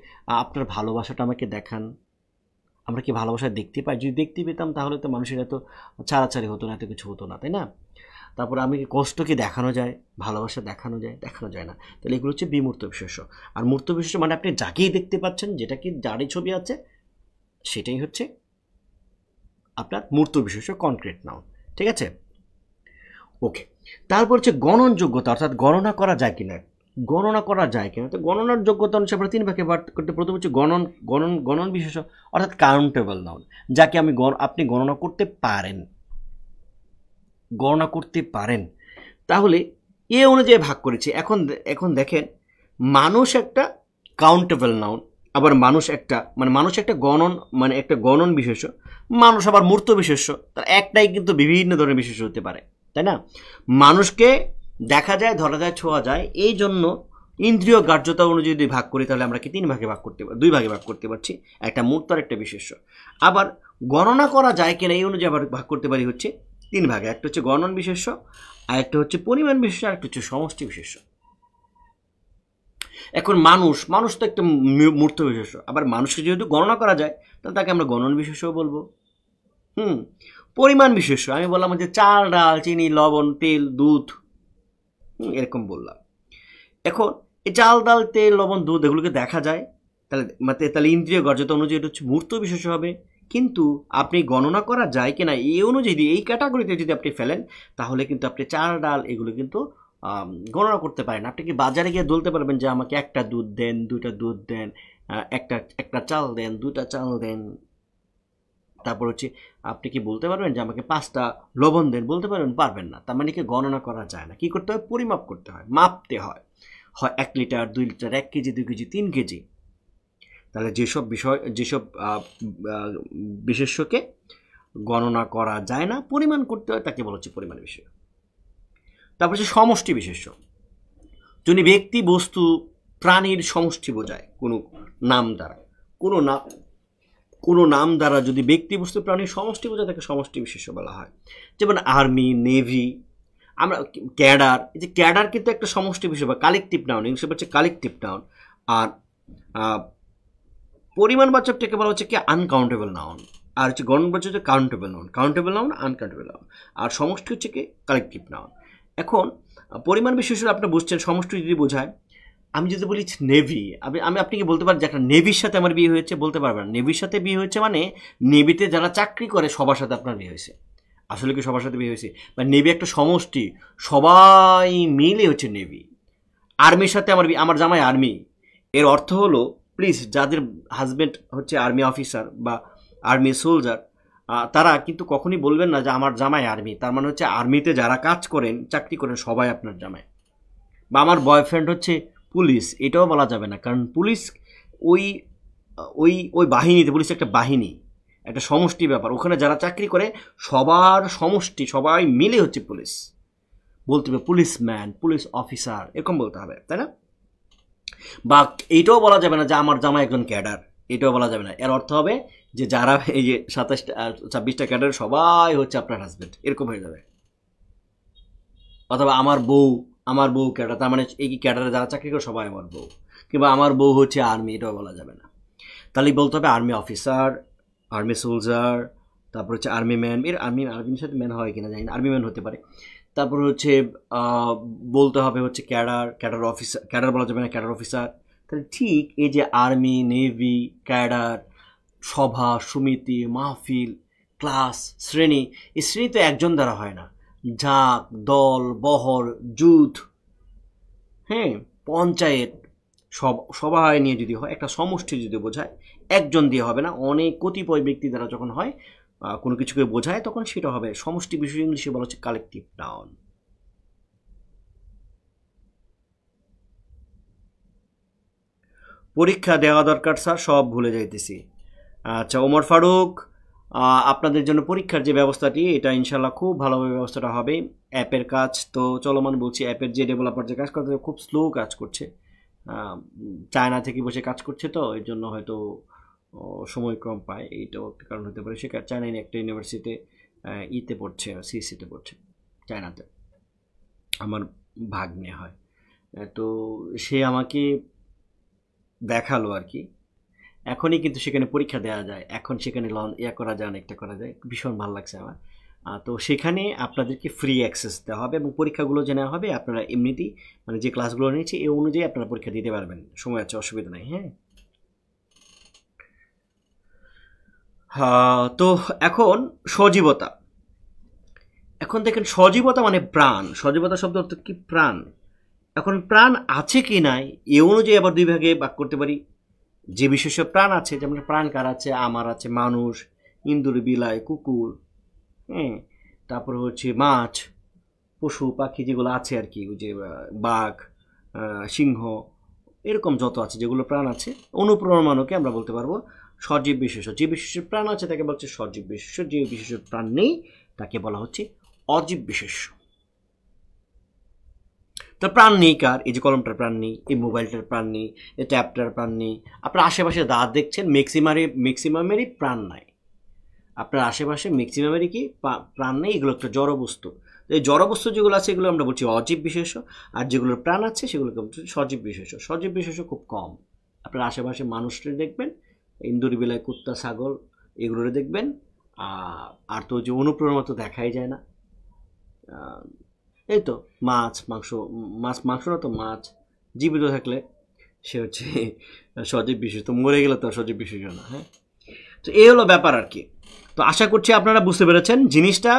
আপনার ভালোবাসাটা আমাকে দেখান? আমরা কি ভালোবাসা দেখতে পাই? যদি দেখতে পেতাম তাহলে তো মানুষের এত ছাড়াছাড়ি হতো না, এত কিছু হতো না, তাই না? তারপরে আমি কি কষ্টকে দেখানো যায়? ভালোবাসা দেখানো যায়? দেখানো যায় না। তাহলে এগুলো হচ্ছে বিমূর্ত বিশেষ্য। আর মূর্ত বিশেষ্য মানে আপনি যাকেই দেখতে পাচ্ছেন, যেটা কি যারই ছবি আছে, সেটাই হচ্ছে আপনার মূর্ত বিশেষ্য, কনক্রিট নাউন। ঠিক আছে, ওকে। তারপর হচ্ছে গণনযোগ্যতা, অর্থাৎ গণনা করা যায় কিনা। গণনা করা যায় কিনা, তো গণনার যোগ্যতা অনুসারে আমরা 3 ভাগে ভাগ করতে। প্রথম হচ্ছে গণন গণন গণন বিশেষ্য, অর্থাৎ কাউন্টেবল নাউন, যাকে আপনি গণনা করতে পারেন, গণনা করতে পারেন। তাহলে এ অনুযায়ী ভাগ করেছি। এখন দেখেন, মানুষ একটা কাউন্টেবল নাউন, আবার মানুষ একটা গণন, মানে একটা গণন বিশেষ্য। মানুষ আবার মূর্ত বিশেষ্য, তার একটাই কিন্তু বিভিন্ন ধরনের বিশেষ্য হতে পারে, তাই না? মানুষকে দেখা যায়, ধরা যায়, ছোঁয়া যায়, এই জন্য ইন্দ্রিয় গ্রাহ্যতা অনুযায়ী যদি ভাগ করি তাহলে আমরা কি 2 ভাগে ভাগ করতে পারছি, একটা মূর্ত আর একটা বিশেষ্য। আবার গণনা করা যায় কিনা এই অনুযায়ী আবার ভাগ করতে পারি হচ্ছে 3 ভাগে। একটা হচ্ছে গণন বিশেষ্য, আর একটা হচ্ছে পরিমাণ বিশেষ্য, আর একটা হচ্ছে সমষ্টি বিশেষ্য। এখন মানুষ তো একটা মূর্ত বিশেষ্য, আবার মানুষকে যেহেতু গণনা করা যায় তাহলে তাকে আমরা গণন বিশেষ্য বলবো। পরিমাণ বিশেষ্য আমি বললাম যে চাল, ডাল, চিনি, লবণ, তেল, দুধ, এরকম বললাম। এখন এই চাল, ডাল, তেল, লবণ, দুধ এগুলোকে দেখা যায়, তাহলে ইন্দ্রিয় গ্রাহ্যতা অনুযায়ী এটা হচ্ছে মূর্ত বিশেষ্য হবে। কিন্তু আপনি গণনা করা যায় কিনা এই অনুযায়ী, এই ক্যাটাগরিতে যদি আপনি ফেলেন, তাহলে কিন্তু আপনি চাল, ডাল এগুলো কিন্তু গণনা করতে পারেন। আপনি কি বাজারে গিয়ে বলতে পারবেন যে আমাকে 1টা দুধ দেন, 2টা দুধ দেন, একটা চাল দেন, 2টা চাল দেন? তারপর হচ্ছে আপনি কি বলতে পারবেন যে আমাকে 5টা লবণ দেন? বলতে পারবেন না। তার মানে কি গণনা করা যায় না। কি করতে হয়? পরিমাপ করতে হয়, মাপতে হয়। 1 litre, 2 litre, 1 KG, 2 KG, 3 KG. তাহলে যেসব বিশেষ্যকে গণনা করা যায় না, পরিমাণ করতে হয়, তাকে বলা হচ্ছে পরিমাণ বিশেষ্য। তারপর হচ্ছে সমষ্টি বিশেষ্য। যদি ব্যক্তি, বস্তু, প্রাণীর সমষ্টি বোঝায় কোনো নাম দ্বারা, কোনো নাম দ্বারা যদি ব্যক্তি, বস্তু, প্রাণীর সমষ্টি বোঝায় তাকে সমষ্টি বিশেষ্য বলা হয়। যেমন আর্মি, নেভি, আমরা ক্যাডার, এই যে ক্যাডার কিন্তু একটা সমষ্টি বিশেষ্য বা কালেকটিভ নাউন, ইংলিশে হচ্ছে কালেকটিভ নাউন। আর পরিমাণবাচকটাকে বলা হচ্ছে কি আনকাউন্টেবল নাউন, আর হচ্ছে গণনবাচক হচ্ছে কাউন্টেবল নাউন, আনকাউন্টেবল নাউন। আর সমষ্টি হচ্ছে কি কালেকটিভ নাউন। এখন পরিমাণ বিশেষ্য আপনি বুঝছেন, সমষ্টি যদি বোঝায়, আমি যদি বলি নেভি, আমি আপনাকে বলতে পারি যে একটা নেভির সাথে আমার বিয়ে হয়েছে, বলতে পারবেন নেভির সাথে বিয়ে হয়েছে মানে নেভিতে যারা চাকরি করে সবার সাথে আপনার বিয়ে হয়েছে। আসলে কি সবার সাথে বিয়ে হয়েছে? বা নেভি একটা সমষ্টি, সবাই মিলে হচ্ছে নেভি। আর্মির সাথে আমার জামাই আর্মি, এর অর্থ হলো, প্লিজ যাদের হাজব্যান্ড হচ্ছে আর্মি অফিসার বা আর্মি সোলজার, তারা কিন্তু কখনই বলবেন না যে আমার জামাই আর্মি। তার মানে হচ্ছে আর্মিতে যারা কাজ করেন, চাকরি করেন, সবাই আপনার জামাই। বা আমার বয়ফ্রেন্ড হচ্ছে পুলিশ, এটাও বলা যাবে না, কারণ পুলিশ ওই ওই ওই বাহিনীতে, পুলিশ একটা বাহিনী, একটা সমষ্টি ব্যাপার। ওখানে যারা চাকরি করে সবার সমষ্টি, সবাই মিলে হচ্ছে পুলিশ। বলতে হবে পুলিশম্যান, পুলিশ অফিসার, এরকম বলতে হবে, তাই না? বা এইটাও বলা যাবে না যে আমার জামাই একজন ক্যাডার, এটাও বলা যাবে না। এর অর্থ হবে যে যারা এই যে 26টা ক্যাডার সবাই হচ্ছে আপনার হাজব্যান্ড, এরকম হয়ে যাবে। অথবা আমার বউ ক্যাডার, তার মানে এই ক্যাডারে যারা চাকরি করে সবাই আমার বউ। কিংবা আমার বউ হচ্ছে আর্মি, এটাও বলা যাবে না। তাহলে বলতে হবে আর্মি অফিসার, আর্মি সোলজার, তারপর হচ্ছে আর্মি ম্যান। আর্মির সাথে ম্যান হয় কিনা জানি না, আর্মি ম্যান হতে পারে। তারপর হচ্ছে বলতে হবে হচ্ছে ক্যাডার অফিসার, ক্যাডার বলা যাবে না, ক্যাডার অফিসার। তাহলে ঠিক এই যে আর্মি, নেভি, ক্যাডার, সভা, সমিতি, মাহফিল, ক্লাস, শ্রেণী, এই শ্রেণী তো একজন দ্বারা হয় না। ঝাঁক, দল, বহর, যুথ, পঞ্চায়েত, সবাই নিয়ে যদি হয়, একটা সমষ্টি যদি বোঝায়, একজন দিয়ে হবে না, অনেক কতিপয় ব্যক্তি দ্বারা যখন হয় কোনো কিছুকে বোঝায়, তখন সেটা হবে সমষ্টি বিশেষ্য, ইংলিশে বলা হচ্ছে কালেকটিভ নাউন। পরীক্ষা দেওয়া দরকার স্যার, সব ভুলে যাইতেছি। আচ্ছা ওমর ফারুক, আপনাদের জন্য পরীক্ষার যে ব্যবস্থাটি, এটা ইনশাল্লাহ খুব ভালোভাবে ব্যবস্থাটা হবে। অ্যাপের কাজ তো চলমান, বলছি অ্যাপের যে ডেভেলপার যে কাজ করতে খুব স্লো কাজ করছে, চায়না থেকে বসে কাজ করছে, তো এর জন্য হয়তো সময় কম পায়, এইটাও একটা কারণ হতে পারে। সে চায়নায় একটা ইউনিভার্সিটিতে ইতে পড়ছে, সিএসিতে পড়ছে চায়নাতে, আমার ভাগ্নে হয়। তো সে আমাকে দেখালো আর কি, এখনই কিন্তু সেখানে পরীক্ষা দেওয়া যায়, এখন সেখানে করা যায়, অনেকটা করা যায়, ভীষণ ভালো লাগছে আমার। তো সেখানে আপনাদেরকে ফ্রি অ্যাক্সেস দেওয়া হবে এবং পরীক্ষাগুলো যে নেওয়া হবে আপনারা এমনিতেই মানে যে ক্লাসগুলো নিয়েছি এই অনুযায়ী আপনারা পরীক্ষা দিতে পারবেন, সময় আছে, অসুবিধা নাই। হ্যাঁ, তো এখন সজীবতা, এখন দেখেন সজীবতা মানে প্রাণ, সজীবতা শব্দ অর্থ কি? প্রাণ। এখন প্রাণ আছে কি নাই এ অনুযায়ী আবার দুই ভাগে ভাগ করতে পারি। যে বিশেষ প্রাণ আছে, যেমন প্রাণ কার আছে? আমার আছে, মানুষ, ইন্দুর, বিলাই, কুকুর, হ্যাঁ, তারপর হচ্ছে মাছ, পশু পাখি যেগুলো আছে আর কি, ওই যে বাঘ, সিংহ, এরকম যত আছে যেগুলো প্রাণ আছে, অনুপ্রমাণকে আমরা বলতে পারবো সজীব বিশেষ। যে বিশেষ প্রাণ আছে তাকে বলছে সজীব বিশেষ, যে বিশেষ প্রাণ নেই তাকে বলা হচ্ছে অজীব বিশেষ। তো প্রাণ নেই কার? এই যে কলমটার প্রাণ নেই, এই মোবাইলটার প্রাণ নেই, এই ট্যাবটার প্রাণ নেই, আপনার আশেপাশে যা দেখছেন ম্যাক্সিমামেরই প্রাণ নাই। আপনার আশেপাশে ম্যাক্সিমামেরই কি প্রাণ নেই, এগুলো একটা জড় বস্তু। এই জড় বস্তু যেগুলো আছে এগুলো আমরা বলছি অজীব বিশেষ, আর যেগুলোর প্রাণ আছে সেগুলোকে বলছি সজীব বিশেষ। সজীব বিশেষ খুব কম। আপনার আশেপাশে মানুষটা দেখবেন, ইন্দুর, বিলাই, কুত্তা, ছাগল, এগুলোরে দেখবেন, আর তো যে অনুপ্রমাণ তো দেখাই যায় না। এই তো মাছ, মাংস না তো মাছ, জীবিত থাকলে সে হচ্ছে সজীব বিশেষ, তো মরে গেলে তো সজীব বিশেষ না। হ্যাঁ, তো এই হলো ব্যাপার আর কি। তো আশা করছি আপনারা বুঝতে পেরেছেন, জিনিসটা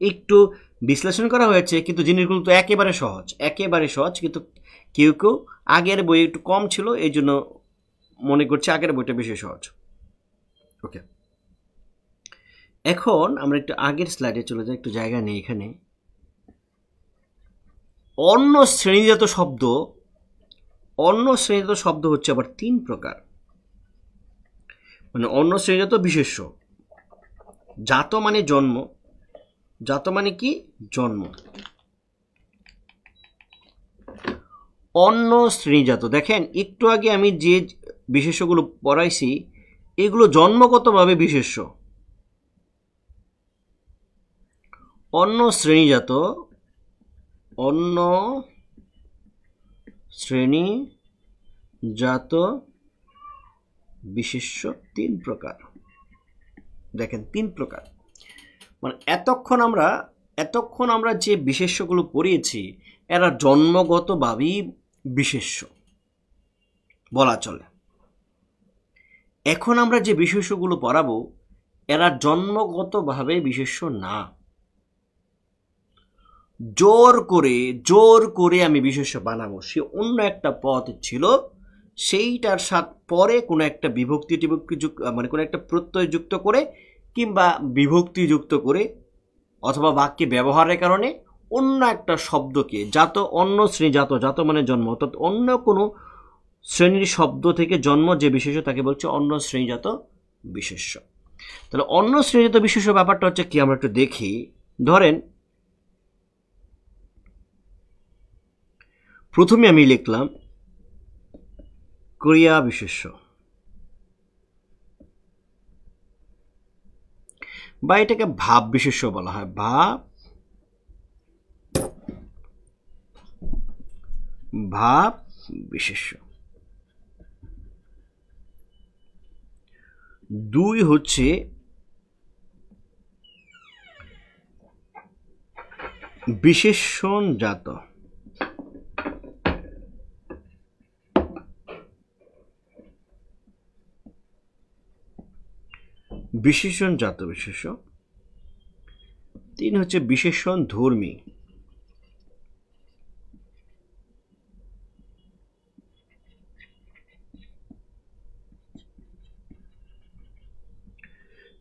একটু বিশ্লেষণ করা হয়েছে, কিন্তু জিনিসগুলো তো একেবারে সহজ, কিন্তু কেউ কেউ আগের বই একটু কম ছিল, এই জন্য মনে করছে আগের বইটা বেশি সহজ। ওকে, এখন আমরা একটু আগের স্লাইডে চলে যাই, একটু জায়গা নেই এখানে। অন্য শ্রেণীজাত শব্দ হচ্ছে আবার 3 প্রকার, মানে অন্য শ্রেণীজাত বিশেষ্য। জাত মানে জন্ম, জাত মানে কি? জন্ম। অন্য শ্রেণীজাত, দেখেন একটু আগে আমি যে বিশেষ্যগুলো পড়াইছি এগুলো জন্মগতভাবে বিশেষ্য। অন্য শ্রেণীজাত বিশেষ্য 3 প্রকার। দেখেন 3 প্রকার, মানে এতক্ষণ আমরা যে বিশেষ্যগুলো পড়িয়েছি এরা জন্মগতভাবেই বিশেষ্য বলা চলে। এখন আমরা যে বিশেষ্যগুলো পড়াবো এরা জন্মগতভাবে বিশেষ্য না। জোর করে আমি বিশেষ্য বানাবো, সে অন্য একটা পথ ছিল, সেইটার সাথে পরে কোনো একটা বিভক্তি মানে কোনো একটা প্রত্যয় যুক্ত করে কিংবা বিভক্তি যুক্ত করে অথবা বাক্যে ব্যবহারের কারণে অন্য একটা শব্দকে অন্য শ্রেণীজাত, জাত মানে জন্ম, অর্থাৎ অন্য কোনো শ্রেণীর শব্দ থেকে জন্ম যে বিশেষ্য তাকে বলছে অন্য শ্রেণীজাত বিশেষ্য। তাহলে অন্য শ্রেণীজাত বিশেষ্য ব্যাপারটা হচ্ছে কি আমরা একটু দেখি। ধরেন প্রথমে আমি লিখলাম ক্রিয়া বিশেষ্য, বা এটাকে ভাব বিশেষ্য বলা হয়। ভাব বিশেষ্য। 2 হচ্ছে বিশেষণজাত। বিশেষণজাত বিশেষ্য। 3 হচ্ছে বিশেষণ ধর্মী।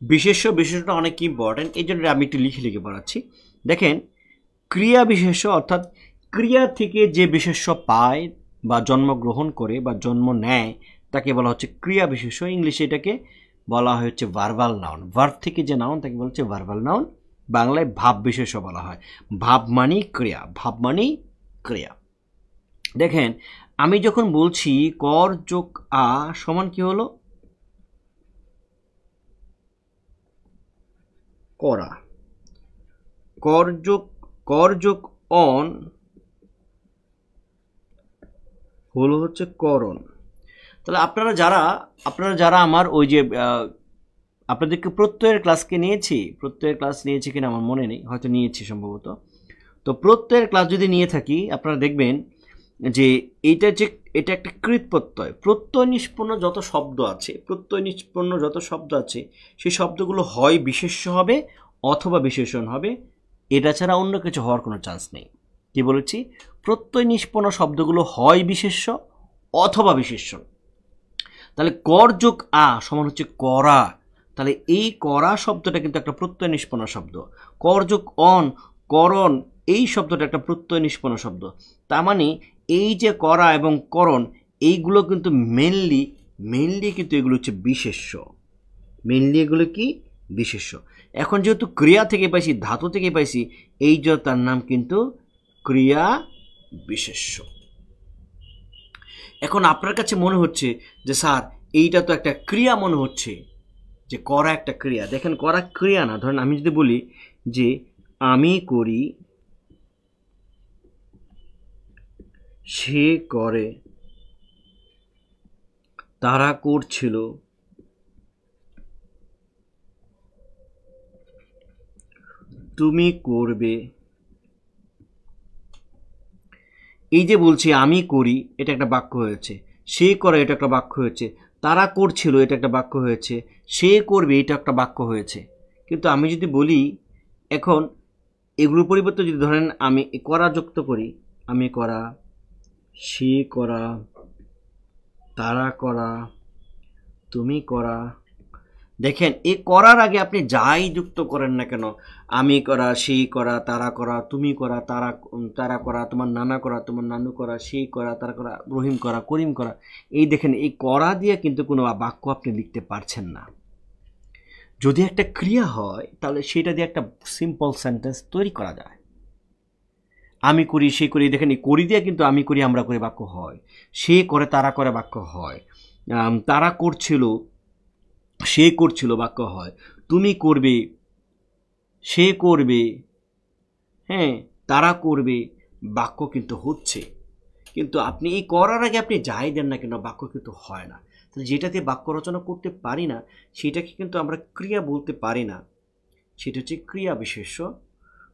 বিশেষণটা অনেক ইম্পর্টেন্ট, এই জন্য আমি একটু লিখে পড়াচ্ছি। দেখেন ক্রিয়া বিশেষ্য অর্থাৎ ক্রিয়া থেকে যে বিশেষ্য পায় বা জন্মগ্রহণ করে বা জন্ম নেয় তাকে বলা হচ্ছে ক্রিয়া বিশেষ্য। ইংলিশে এটাকে বলা হচ্ছে ভার্বাল নাউন। ভার্ব থেকে যে নাউন তাকে বলা হচ্ছে ভার্বাল নাউন। বাংলায় ভাব বিশেষ্য বলা হয়। ভাব মানেই ক্রিয়া। দেখেন আমি যখন বলছি কর যোগ আ সমান কি হলো? করা, কর যোগ অন হলো হচ্ছে করণ। তাহলে আপনারা যারা আমার ওই যে আপনাদেরকে প্রত্যয়ের ক্লাসকে প্রত্যয়ের ক্লাস নিয়েছি কিনা আমার মনে নেই, হয়তো নিয়েছি সম্ভবত। তো প্রত্যয়ের ক্লাস যদি নিয়ে থাকি আপনারা দেখবেন যে এটা একটা কৃত প্রত্যয়। প্রত্যয় নিষ্পন্ন যত শব্দ আছে সেই শব্দগুলো হয় বিশেষ্য হবে অথবা বিশেষণ হবে, এটা ছাড়া অন্য কিছু হওয়ার কোনো চান্স নেই। কি বলেছি? প্রত্যয় নিষ্পন্ন শব্দগুলো হয় বিশেষ্য অথবা বিশেষণ। তাহলে কর যোগ আ সমান হচ্ছে করা, তাহলে এই করা শব্দটা কিন্তু একটা প্রত্যয় নিষ্পন্ন শব্দ। কর যোগ অন করণ, এই শব্দটা একটা প্রত্যয় নিষ্পন্ন শব্দ। তার মানে এই যে করা এবং করণ এইগুলো কিন্তু মেনলি কিন্তু এগুলো হচ্ছে বিশেষ্য, এগুলো কি বিশেষ্য। এখন যেহেতু ক্রিয়া থেকে পাইছি, ধাতু থেকে পাইছি, এই যে তার নাম কিন্তু ক্রিয়া বিশেষ্য। এখন আপনার কাছে মনে হচ্ছে যে স্যার এইটা তো একটা ক্রিয়া মনে হচ্ছে, যে করা একটা ক্রিয়া। দেখেন করা ক্রিয়া না। ধরেন আমি যদি বলি যে আমি করি, সে করে, তারা করছিল, তুমি করবে। এই যে বলছি আমি করি, এটা একটা বাক্য হয়েছে। সে করে, এটা একটা বাক্য হয়েছে। তারা করছিল, এটা একটা বাক্য হয়েছে। সে করবে, এটা একটা বাক্য হয়েছে। কিন্তু আমি যদি বলি এখন এগুলোর পরিবর্তে যদি ধরেন আমি করা যুক্ত করি, আমি করা, সে করা, তারা করা, তুমি করা। দেখেন এই করার আগে আপনি যাই যুক্ত করেন না কেন, আমি করা, সেই করা, তারা করা, তুমি করা, তারা করা, তোমার নানা করা, তোমার নানু করা, সেই করা, তারা করা, রহিম করা, করিম করা, এই দেখেন এই করা দিয়ে কিন্তু কোনো বাক্য আপনি লিখতে পারছেন না। যদি একটা ক্রিয়া হয় তাহলে সেটা দিয়ে একটা সিম্পল সেন্টেন্স তৈরি করা যায়। আমি করি, সে করি, দেখেন এই করি দিয়ে কিন্তু আমি করি, আমরা করে বাক্য হয়। সে করে, তারা করে বাক্য হয়। তারা করছিল, সে করছিল বাক্য হয়। তুমি করবে, সে করবে, হ্যাঁ তারা করবে, বাক্য কিন্তু হচ্ছে। কিন্তু আপনি এই করার আগে আপনি যাই দেন না কেন, বাক্য কিন্তু হয় না। তাহলে যেটাতে বাক্য রচনা করতে পারি না সেটাকে কিন্তু আমরা ক্রিয়া বলতে পারি না, সেটা হচ্ছে ক্রিয়া বিশেষ্য।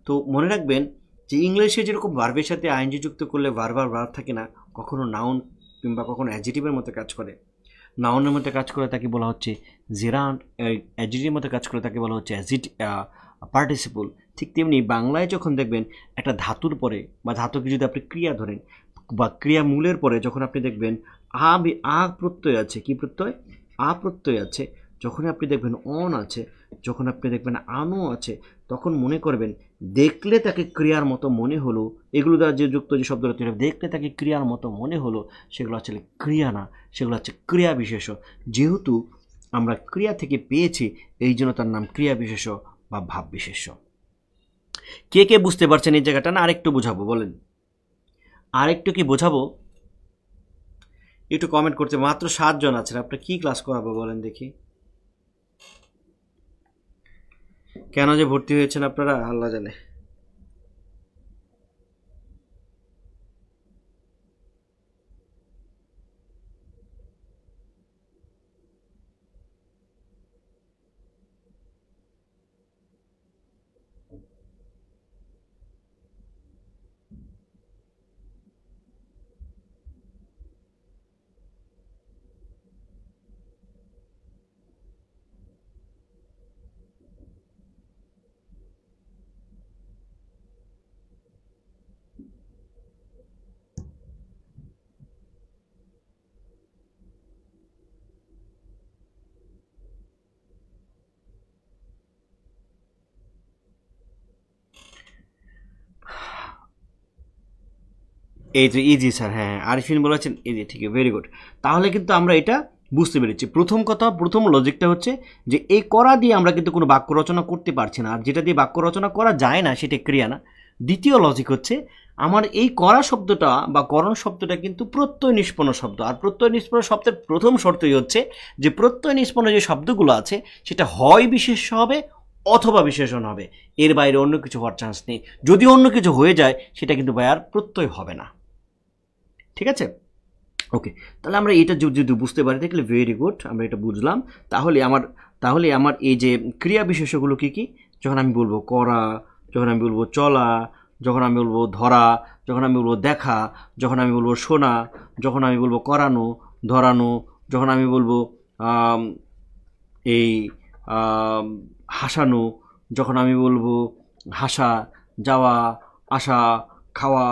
তো মনে রাখবেন যে ইংলিশে যেরকম ভার্বের সাথে আইএনজি যুক্ত করলে ভার্ব থাকে না, কখনো নাউন কিংবা কখনো অ্যাডজেক্টিভের মতো কাজ করে। নাউনের মধ্যে কাজ করে তাকে বলা হচ্ছে জেরান্ড, অ্যাডজেক্টিভের মধ্যে কাজ করে তাকে বলা হচ্ছে পার্টিসিপল। ঠিক তেমনি বাংলায় যখন দেখবেন একটা ধাতুর পরে বা ধাতুকে যদি আপনি ক্রিয়া ধরেন বা ক্রিয়া মূলের পরে যখন আপনি দেখবেন আ প্রত্যয় আছে, কি প্রত্যয়? আ প্রত্যয় আছে। যখন আপনি দেখবেন অন আছে, যখন আপনি দেখবেন আনো আছে, তখন মনে করবেন দেখলে তাকে ক্রিয়ার মতো মনে হলো, এগুলো দ্বারা যে যুক্ত যে শব্দটা তৈরি হবে, দেখলে তাকে ক্রিয়ার মতো মনে হলো, সেগুলো আসলে ক্রিয়া না, সেগুলো হচ্ছে ক্রিয়া বিশেষ্য। যেহেতু আমরা ক্রিয়া থেকে পেয়েছি এই জন্য তার নাম ক্রিয়া বিশেষ্য বা ভাব বিশেষ্য। কে কে বুঝতে পারছেন এই জায়গাটা? না আরেকটু বোঝাবো? বলেন আরেকটু কি বোঝাবো? একটু কমেন্ট করতে। মাত্র 7 জন আছেন, আপনার কি ক্লাস করাবো বলেন দেখি। কেন যে ভর্তি হয়েছেন আপনারা আল্লাহ জানে। এই যে ইজি স্যার, হ্যাঁ আরিফিন বলেছেন ইজি, ঠিক আছে, ভেরি গুড। তাহলে কিন্তু আমরা এটা বুঝতে পেরেছি। প্রথম লজিকটা হচ্ছে যে এই করা দিয়ে আমরা কিন্তু কোনো বাক্য রচনা করতে পারছি না, আর যেটা দিয়ে বাক্য রচনা করা যায় না সেটা ক্রিয়া না। দ্বিতীয় লজিক হচ্ছে আমার এই করা শব্দটা বা করণ শব্দটা কিন্তু প্রত্যয় নিষ্পন্ন শব্দ, আর প্রত্যয় নিষ্পন্ন শব্দের প্রথম শর্তই হচ্ছে যে প্রত্যয় নিষ্পন্ন যে শব্দগুলো আছে সেটা হয় বিশেষ্য হবে অথবা বিশেষণ হবে, এর বাইরে অন্য কিছু হওয়ার চান্স নেই। যদি অন্য কিছু হয়ে যায় সেটা কিন্তু ভাই আর প্রত্যয় হবে না। ঠিক আছে, ওকে, তাহলে আমরা এটা যদি বুঝতে পারি তাহলে ভেরি গুড, আমরা এটা বুঝলাম। তাহলে আমার এই যে ক্রিয়া বিশেষ্যগুলো কী কী, যখন আমি বলবো করা, যখন আমি বলবো চলা, যখন আমি বলবো ধরা, যখন আমি বলবো দেখা, যখন আমি বলবো শোনা, যখন আমি বলবো করানো, ধরানো, যখন আমি বলবো এই হাসানো, যখন আমি বলবো হাসা, যাওয়া, আসা, খাওয়া,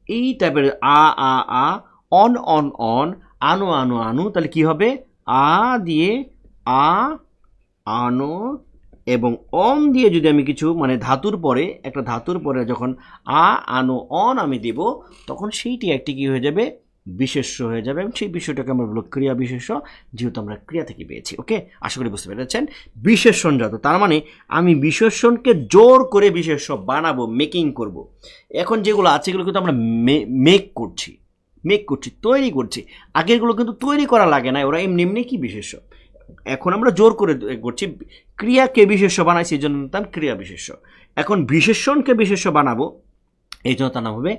এই টাইপের আ আ আ, অন অন অন, আনো আনো আনু, তাহলে কি হবে, আ দিয়ে আ, আনো, এবং অন দিয়ে যদি আমি কিছু মানে ধাতুর পরে, একটা ধাতুর পরে যখন আ আনো অন আমি দেব, তখন সেইটি একটি কি হয়ে যাবে, বিশেষ্য হয়ে যাবে, এবং সেই বিষয়টাকে আমরা বলবো ক্রিয়া বিশেষ্য, যেহেতু আমরা ক্রিয়া থেকে পেয়েছি। ওকে, আশা করি বুঝতে পেরেছেন। বিশেষণজাত, তার মানে আমি বিশেষণকে জোর করে বিশেষ্য বানাবো, মেকিং করব। এখন যেগুলো আছে এগুলো কিন্তু আমরা মেক করছি, তৈরি করছি। আগেরগুলো কিন্তু তৈরি করা লাগে না, ওরা এমনি এমনি কি বিশেষ্য। এখন আমরা জোর করে করছি, ক্রিয়াকে বিশেষ্য বানাইছি, এই জন্য তার ক্রিয়া বিশেষ্য। এখন বিশেষণকে বিশেষ্য বানাবো, এই জন্য তার নাম হবে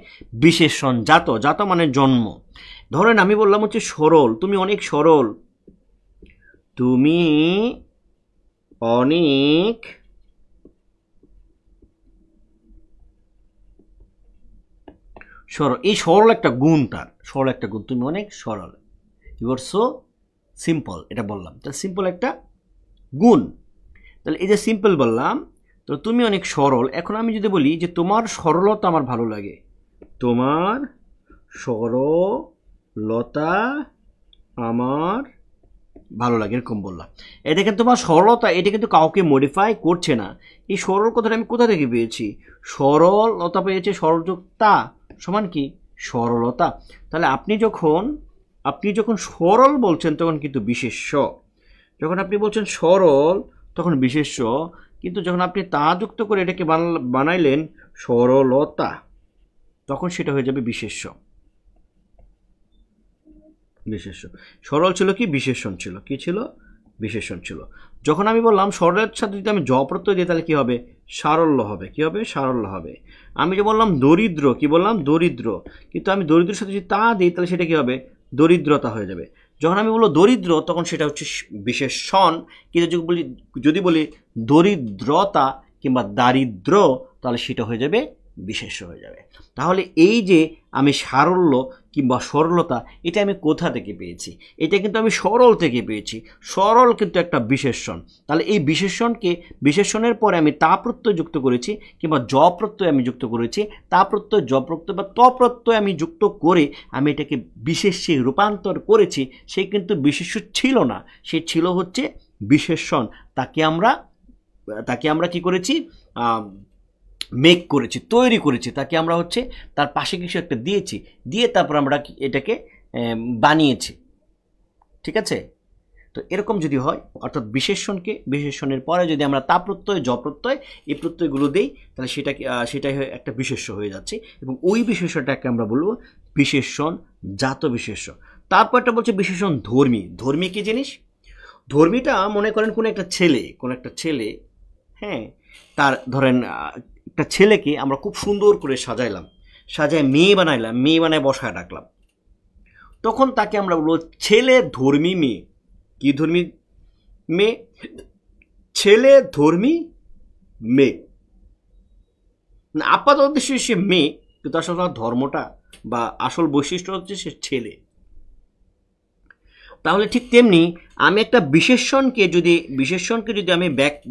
বিশেষণ জাত। জাত মানে জন্ম। ধরেন আমি বললাম হচ্ছে সরল, তুমি অনেক সরল, তুমি অনেক সরল। এই সরল একটা গুণ, তার সরল একটা গুণ, তুমি অনেক সরল, ইউ আর সো সিম্পল, এটা বললাম, তাহলে সিম্পল একটা গুণ। তাহলে এই যে সিম্পল বললাম, তো তুমি অনেক সরল। এখন আমি যদি বলি যে তোমার সরলতা আমার ভালো লাগে, তোমার সরলতা আমার ভালো লাগে, এরকম বললাম। এই দেখেন তোমার সরলতা, এটা কিন্তু কাউকে মডিফাই করছে না। এই সরল কথাটা আমি কোথা থেকে পেয়েছি, সরলতা পেয়েছে, সরলযোগতা সমান কি সরলতা। তাহলে আপনি যখন সরল বলছেন তখন কিন্তু বিশেষ্য, যখন আপনি বলছেন সরল তখন বিশেষ্য, কিন্তু যখন আপনি তা যুক্ত করে এটাকে বানাইলেন সরলতা, তখন সেটা হয়ে যাবে বিশেষ্য। সরল ছিল কি বিশেষণ ছিল, কি ছিল বিশেষণ ছিল। যখন আমি বললাম সরলের সাথে যদি আমি জ প্রত্যয় দিই তাহলে কি হবে, সারল্য হবে। কি হবে, সারল্য হবে। আমি যে বললাম দরিদ্র, কি বললাম দরিদ্র, কিন্তু আমি দরিদ্রের সাথে যদি তা দিই তাহলে সেটা কি হবে, দরিদ্রতা হয়ে যাবে। যখন আমি বলবো দরিদ্র তখন সেটা হচ্ছে বিশেষণ, কিন্তু যদি বলি দরিদ্রতা কিংবা দারিদ্র তাহলে সেটা হয়ে যাবে বিশেষ্য হয়ে যাবে। তাহলে এই যে আমি সারল্য কিংবা সরলতা, এটা আমি কোথা থেকে পেয়েছি, এটা কিন্তু আমি সরল থেকে পেয়েছি। সরল কিন্তু একটা বিশেষণ, তাহলে এই বিশেষণের পরে আমি তা প্রত্যয় যুক্ত করেছি কিংবা জ প্রত্যয় আমি যুক্ত করেছি, তা প্রত্যয় জ প্রত্যয় বা ত প্রত্যয় আমি যুক্ত করে আমি এটাকে বিশেষ্যে রূপান্তর করেছি। সে কিন্তু বিশেষ্য ছিল না, সে ছিল হচ্ছে বিশেষণ। তাকে আমরা কি করেছি, মেক করেছি, তৈরি করেছি, তাকে আমরা হচ্ছে তার পাশে কিছু একটা দিয়েছি, দিয়ে তারপর আমরা এটাকে বানিয়েছি। ঠিক আছে, তো এরকম যদি হয়, অর্থাৎ বিশেষণের পরে যদি আমরা তা প্রত্যয় জ প্রত্যয় এই প্রত্যয়গুলো দিই তাহলে সেটাই একটা বিশেষ্য হয়ে যাচ্ছে, এবং ওই বিশেষ্যটাকে আমরা বলবো বিশেষণ জাত বিশেষ্য। তারপরটা বলছে বিশেষণ ধর্মী। ধর্মী কি জিনিস, ধর্মীটা মনে করেন কোন একটা ছেলে, হ্যাঁ, তার ধরেন একটা ছেলেকে আমরা খুব সুন্দর করে সাজায় মেয়ে বানায় বসায় রাখলাম, তখন তাকে আমরা বলবো ছেলে ধর্মী মেয়ে। কি ধর্মী মেয়ে, ছেলে ধর্মী মেয়ে। আপাত উদ্দেশ্যে সে মেয়ে, কিন্তু আসলে তার ধর্মটা বা আসল বৈশিষ্ট্য হচ্ছে সে ছেলে। তাহলে ঠিক তেমনি আমি একটা বিশেষণকে যদি আমি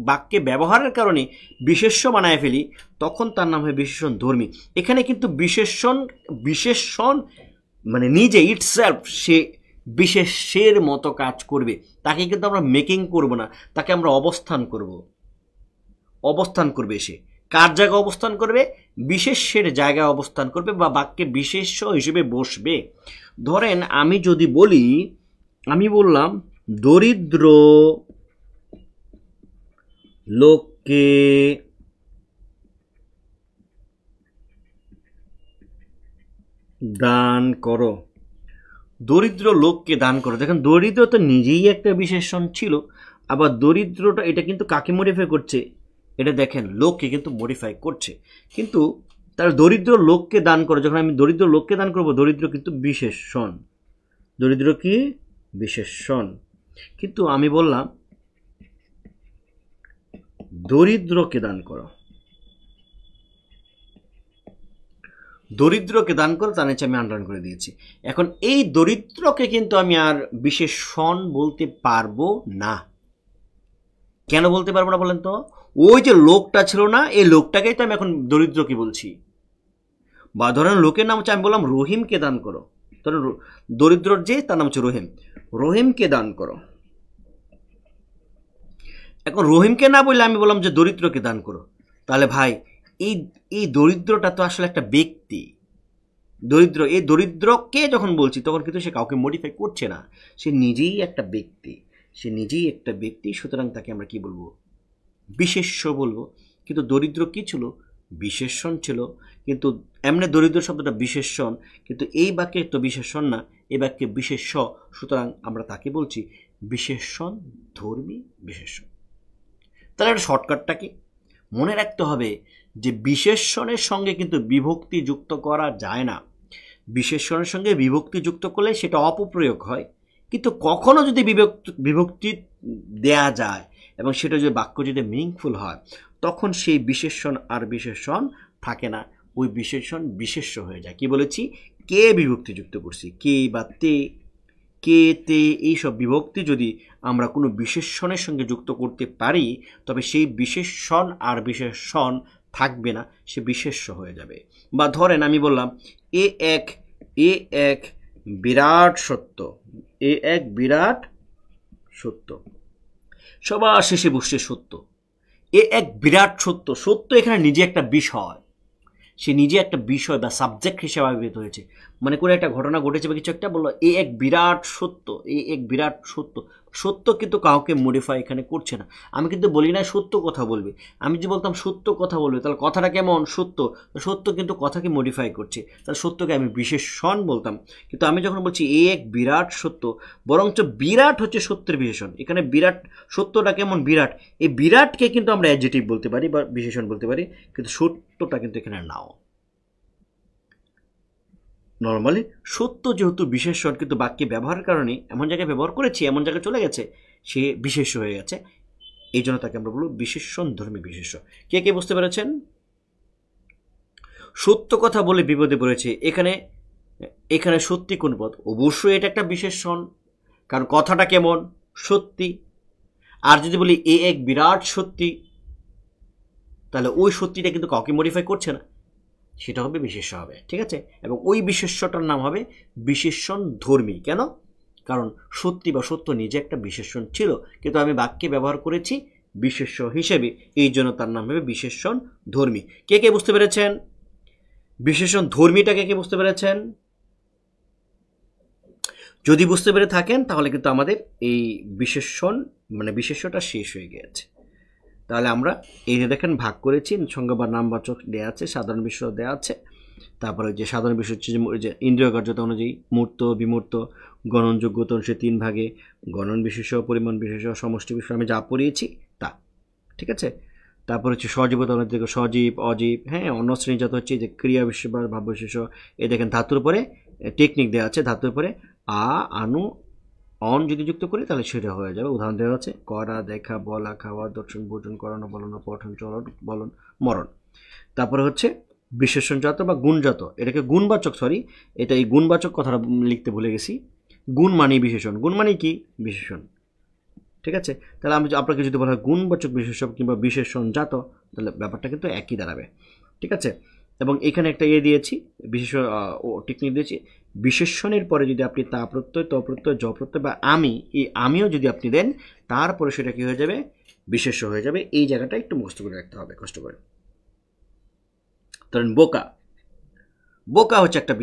বাক্যে ব্যবহারের কারণে বিশেষ্য বানায় ফেলি, তখন তার নাম হয় বিশেষণ ধর্মী। এখানে কিন্তু বিশেষণ মানে নিজে ইটসেলফ সে বিশেষের মতো কাজ করবে, তাকে কিন্তু আমরা মেকিং করব না, তাকে আমরা অবস্থান করবে। সে কার জায়গায় অবস্থান করবে, বিশেষের জায়গায় অবস্থান করবে বা বাক্যে বিশেষ্য হিসেবে বসবে। ধরেন আমি বললাম দরিদ্র লোককে দান করো, দরিদ্র লোককে দান করো। দেখেন দরিদ্র তো নিজেই একটা বিশেষণ ছিল, আবার দরিদ্রটা এটা কিন্তু কাকে মডিফাই করছে, এটা দেখেন লোককে কিন্তু মডিফাই করছে, কিন্তু তার দরিদ্র লোককে দান করে, যখন আমি দরিদ্র লোককে দান করব, দরিদ্র কিন্তু বিশেষণ, দরিদ্র কি বিশেষণ, কিন্তু আমি বললাম দরিদ্রকে দান করো, দরিদ্রকে দান করো, তার নিচে আমি আন্ডারলাইন করে দিয়েছি। এখন এই দরিদ্রকে কিন্তু আমি আর বিশেষণ বলতে পারবো না। কেন বলতে পারবো না বলেন তো? ওই যে লোকটা ছিল না, এই লোকটাকেই তো আমি এখন দরিদ্র কি বলছি। বা ধরেন লোকের নাম হচ্ছে, আমি বললাম রহিমকে দান করো, ধরেন দরিদ্রর যে তার নাম হচ্ছে রহিম, রহিমকে দান করো। এখন রহিমকে না বললে আমি বললাম যে দরিদ্রকে দান করো, তাহলে ভাই এই এই দরিদ্রটা তো আসলে একটা ব্যক্তি। দরিদ্র, এই দরিদ্রকে যখন বলছি তখন কিন্তু সে কাউকে মডিফাই করছে না, সে নিজেই একটা ব্যক্তি, সে নিজেই একটা ব্যক্তি, সুতরাং তাকে আমরা কি বলবো? বিশেষ্য বলবো। কিন্তু দরিদ্র কি ছিল? বিশেষণ ছিল। কিন্তু এমনি দরিদ্র শব্দটা বিশেষণ, কিন্তু এই বাক্যে তো বিশেষণ না, এই বাক্যে বিশেষ্য, সুতরাং আমরা তাকে বলছি বিশেষণ ধর্মী বিশেষণ। তাহলে একটা শর্টকাটটা কি? মনে রাখতে হবে যে বিশেষণের সঙ্গে কিন্তু বিভক্তি যুক্ত করা যায় না। বিশেষণের সঙ্গে বিভক্তি যুক্ত করলে সেটা অপপ্রয়োগ হয়, কিন্তু কখনো যদি বিভক্তি দেয়া যায় এবং সেটা যদি বাক্য যদি মিনিংফুল হয়, তখন সেই বিশেষণ আর বিশেষণ থাকে না, ওই বিশেষণ বিশেষ্য হয়ে যায়। কি বলেছি? কে বিভক্তি যুক্ত করছি, কে বা তে, কে তে, এইসব বিভক্তি যদি আমরা কোনো বিশেষণের সঙ্গে যুক্ত করতে পারি, তবে সেই বিশেষণ আর বিশেষণ থাকবে না, সে বিশেষ্য হয়ে যাবে। বা ধরেন আমি বললাম এ এক বিরাট সত্য, এ এক বিরাট সত্য, সবার শেষে বসছে সত্য, এ এক বিরাট সত্য। সত্য এখানে নিজে একটা বিষয়, সে নিজে একটা বিষয় বা সাবজেক্ট হিসেবে আবির্ভূত হয়েছে। মানে কোনো একটা ঘটনা ঘটেছে বা কিছু একটা বললো এ এক বিরাট সত্য, এ এক বিরাট সত্য। সত্য কিন্তু কাউকে মডিফাই এখানে করছে না। আমি কিন্তু বলি না সত্য কথা বলবে, আমি যে বলতাম সত্য কথা বলবে, তাহলে কথাটা কেমন? সত্য। সত্য কিন্তু কথাকে মডিফাই করছে, তাহলে সত্যকে আমি বিশেষণ বলতাম। কিন্তু আমি যখন বলছি এ এক বিরাট সত্য, বরঞ্চ বিরাট হচ্ছে সত্যের বিশেষণ। এখানে বিরাট, সত্যটা কেমন? বিরাট। এই বিরাটকে কিন্তু আমরা অ্যাডজেক্টিভ বলতে পারি বা বিশেষণ বলতে পারি, কিন্তু সত্যটা কিন্তু এখানে নাও। নর্মালি সত্য যেহেতু বিশেষণ, কিন্তু বাক্যে ব্যবহারের কারণে এমন জায়গায় ব্যবহার করেছি, এমন জায়গায় চলে গেছে, সে বিশেষ হয়ে গেছে, এই জন্য তাকে আমরা বলবো বিশেষণ ধর্মী বিশেষ্য। কে কে বুঝতে পেরেছেন? সত্য কথা বলে বিপদে পড়েছে, এখানে এখানে সত্যি কোন পদ? অবশ্যই এটা একটা বিশেষণ, কারণ কথাটা কেমন? সত্যি। আর যদি বলি এ এক বিরাট সত্যি, তাহলে ওই সত্যিটা কিন্তু কাউকে মডিফাই করছে না, সেটা হবে বিশেষ্য হবে। ঠিক আছে? এবং ওই বিশেষ্যটার নাম হবে বিশেষণ ধর্মী। কেন? কারণ সত্যি বা সত্য নিজে একটা বিশেষণ ছিল, কিন্তু আমি বাক্যে ব্যবহার করেছি বিশেষ্য হিসেবে, এই জন্য তার নাম হবে বিশেষণ ধর্মী। কে কে বুঝতে পেরেছেন? বিশেষণ ধর্মীটা কে কে বুঝতে পেরেছেন? যদি বুঝতে পেরে থাকেন তাহলে কিন্তু আমাদের এই বিশেষণ মানে বিশেষ্যটা শেষ হয়ে গিয়েছে। তাহলে আমরা এই যে দেখেন ভাগ করেছি, সংজ্ঞা বা নামবাচক দেওয়া আছে, সাধারণ বিষয় দেওয়া আছে, তারপরে যে সাধারণ বিষয় হচ্ছে যে ইন্দ্রিয় কার্যতা অনুযায়ী মূর্ত বিমূর্ত গণনযোগ্যতা অনুসারে 3 ভাগে, গণন বিশেষ, পরিমাণ বিশেষ, সমষ্টি বিষয় আমি যা পড়িয়েছি তা। ঠিক আছে? তারপর হচ্ছে সজীবতা অনুযায়ী সজীব অজীব, হ্যাঁ, অন্য শ্রেণীজাত হচ্ছে যে ক্রিয়া বিশেষ বা ভাব বিশেষ। এই দেখেন ধাতুর উপরে টেকনিক দেওয়া আছে, ধাতুর উপরে আ আনু অন যদি যুক্ত করি তাহলে সেটা হয়ে যাবে। উদাহরণ দেওয়া আছে করা, দেখা, বলা, খাওয়া, দর্শন, ভোজন, করানো, বলানো, পঠন, চলন, বলন, মরণ। তারপরে হচ্ছে বিশেষণজাত বা গুণজাত, এটাকে গুণবাচক, সরি, এটা এই গুণবাচক কথাটা লিখতে ভুলে গেছি। গুণ মানে বিশেষণ, গুণ মানে কি? বিশেষণ। ঠিক আছে? তাহলে আমি আপনাকে যদি বলা হয় গুণবাচক বিশেষণ কিংবা বিশেষণজাত, তাহলে ব্যাপারটা কিন্তু একই দাঁড়াবে। ঠিক আছে? এবং এখানে একটা দিয়েছি, বিশেষ টেকনিক দিয়েছি, বিশেষণের পরে যদি আপনি তা প্রত্যয়, ত প্রত্যয়, জ প্রত্যয় বা আমি, এই আমিও যদি আপনি দেন, তারপরে সেটা কি হয়ে যাবে? বিশেষ্য হয়ে যাবে। এই জায়গাটা একটু মুখস্থ করে রাখতে হবে, কষ্ট করে। ধরেন বোকা, বোকা হচ্ছে একটা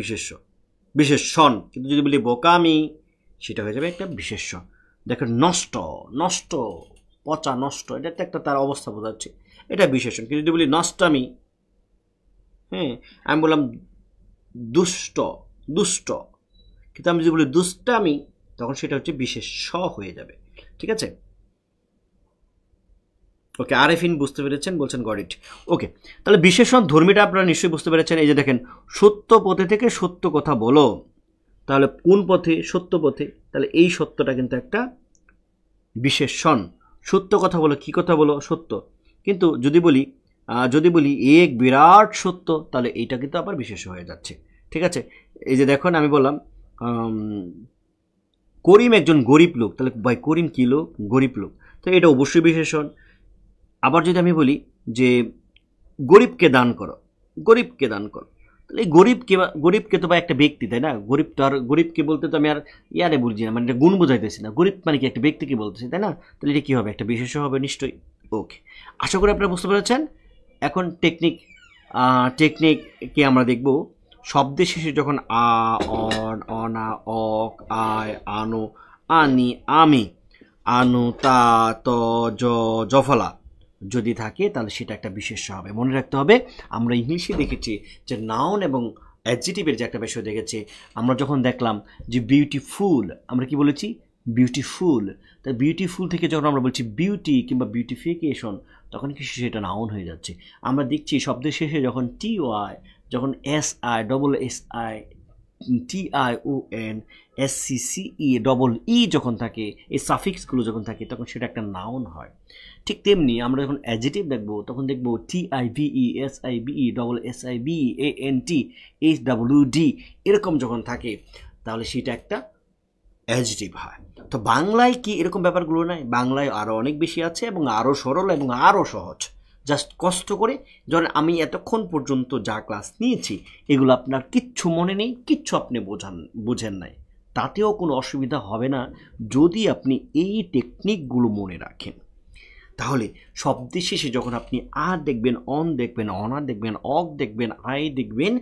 বিশেষণ, কিন্তু যদি বলি বোকামি, সেটা হয়ে যাবে একটা বিশেষ্য। দেখেন নষ্ট, নষ্ট, পচা, নষ্ট, এটা একটা তার অবস্থা বোঝাচ্ছে, এটা বিশেষণ। কিন্তু যদি বলি নষ্টামি, হ্যাঁ, আমি বললাম দুষ্ট, দুষ্ট, কিন্তু আমি যদি বলি দুষ্টামি, তখন সেটা হচ্ছে বিশেষ্য হয়ে যাবে। ঠিক আছে? ওকে, আরেফিন বুঝতে পেরেছেন, বলছেন গট ইট। ওকে, তাহলে বিশেষণ ধর্মীটা আপনারা নিশ্চয়ই বুঝতে পেরেছেন। এই যে দেখেন, সত্য পথে থেকে সত্য কথা বলো, তাহলে কোন পথে? সত্য পথে। তাহলে এই সত্যটা কিন্তু একটা বিশেষণ। সত্য কথা বলো, কি কথা বলো? সত্য। কিন্তু যদি বলি এক বিরাট সত্য, তাহলে এইটা কিন্তু আবার বিশেষ হয়ে যাচ্ছে। ঠিক আছে, এই যে দেখুন আমি বললাম করিম একজন গরিব লোক, তাহলে ভাই করিম কী লোক? গরিব লোক, তো এটা অবশ্যই বিশেষণ। আবার যদি আমি বলি যে গরিবকে দান করো, গরিবকে দান করো, তাহলে এই গরিবকে তো ভাই একটা ব্যক্তি, তাই না? গরিব তো আর গরিবকে বলতে তো আমি আর ইয়ারে বুঝছি না, মানে এটা গুণ বোঝাইতেছি না, গরিব মানে কি একটা ব্যক্তিকে বলতেছি, তাই না? তাহলে এটা কী হবে? একটা বিশেষ হবে নিশ্চয়ই। ওকে, আশা করি আপনারা বুঝতে পেরেছেন। এখন টেকনিককে আমরা দেখব। শব্দের শেষে যখন আ, অন, অনা, অক, আয়, আনো, আনি, আমি, আনু, তা, ত, জফলা যদি থাকে, তাহলে সেটা একটা বিশেষ্য হবে। মনে রাখতে হবে, আমরা ইংলিশে দেখেছি যে নাউন এবং অ্যাডজেক্টিভের যে একটা বিষয় দেখেছি। আমরা যখন দেখলাম যে বিউটিফুল, আমরা কি বলেছি? বিউটিফুল। তাই বিউটিফুল থেকে যখন আমরা বলছি বিউটি কিংবা বিউটিফিকেশন, তখন কি সেটা নাউন হয়ে যাচ্ছে। আমরা দেখছি শব্দের শেষে যখন টি ওয়াই, যখন S I, double S I, TION, SCCE, double E যখন থাকে, এই সাফিক্সগুলো যখন থাকে, তখন সেটা একটা নাউন হয়। ঠিক তেমনি আমরা যখন অ্যাডজেক্টিভ দেখবো, তখন দেখবো TIVE, SIBE, double SIBE, ANT, HWD এরকম যখন থাকে, তাহলে সেটা একটা অ্যাডজেক্টিভ হয়। তো বাংলায় কি এরকম ব্যাপারগুলো নাই? বাংলায় আরও অনেক বেশি আছে এবং আরও সরল এবং আরও সহজ। জাস্ট কষ্ট করে, ধরেন আমি এতক্ষণ পর্যন্ত যা ক্লাস নিয়েছি, এগুলো আপনার কিচ্ছু মনে নেই, কিচ্ছু আপনি বোঝেন নাই, তাতেও কোনো অসুবিধা হবে না যদি আপনি এই টেকনিকগুলো মনে রাখেন। তাহলে শব্দের শেষে যখন আপনি আ দেখবেন, অন দেখবেন, অনা দেখবেন, অক দেখবেন, আই দেখবেন,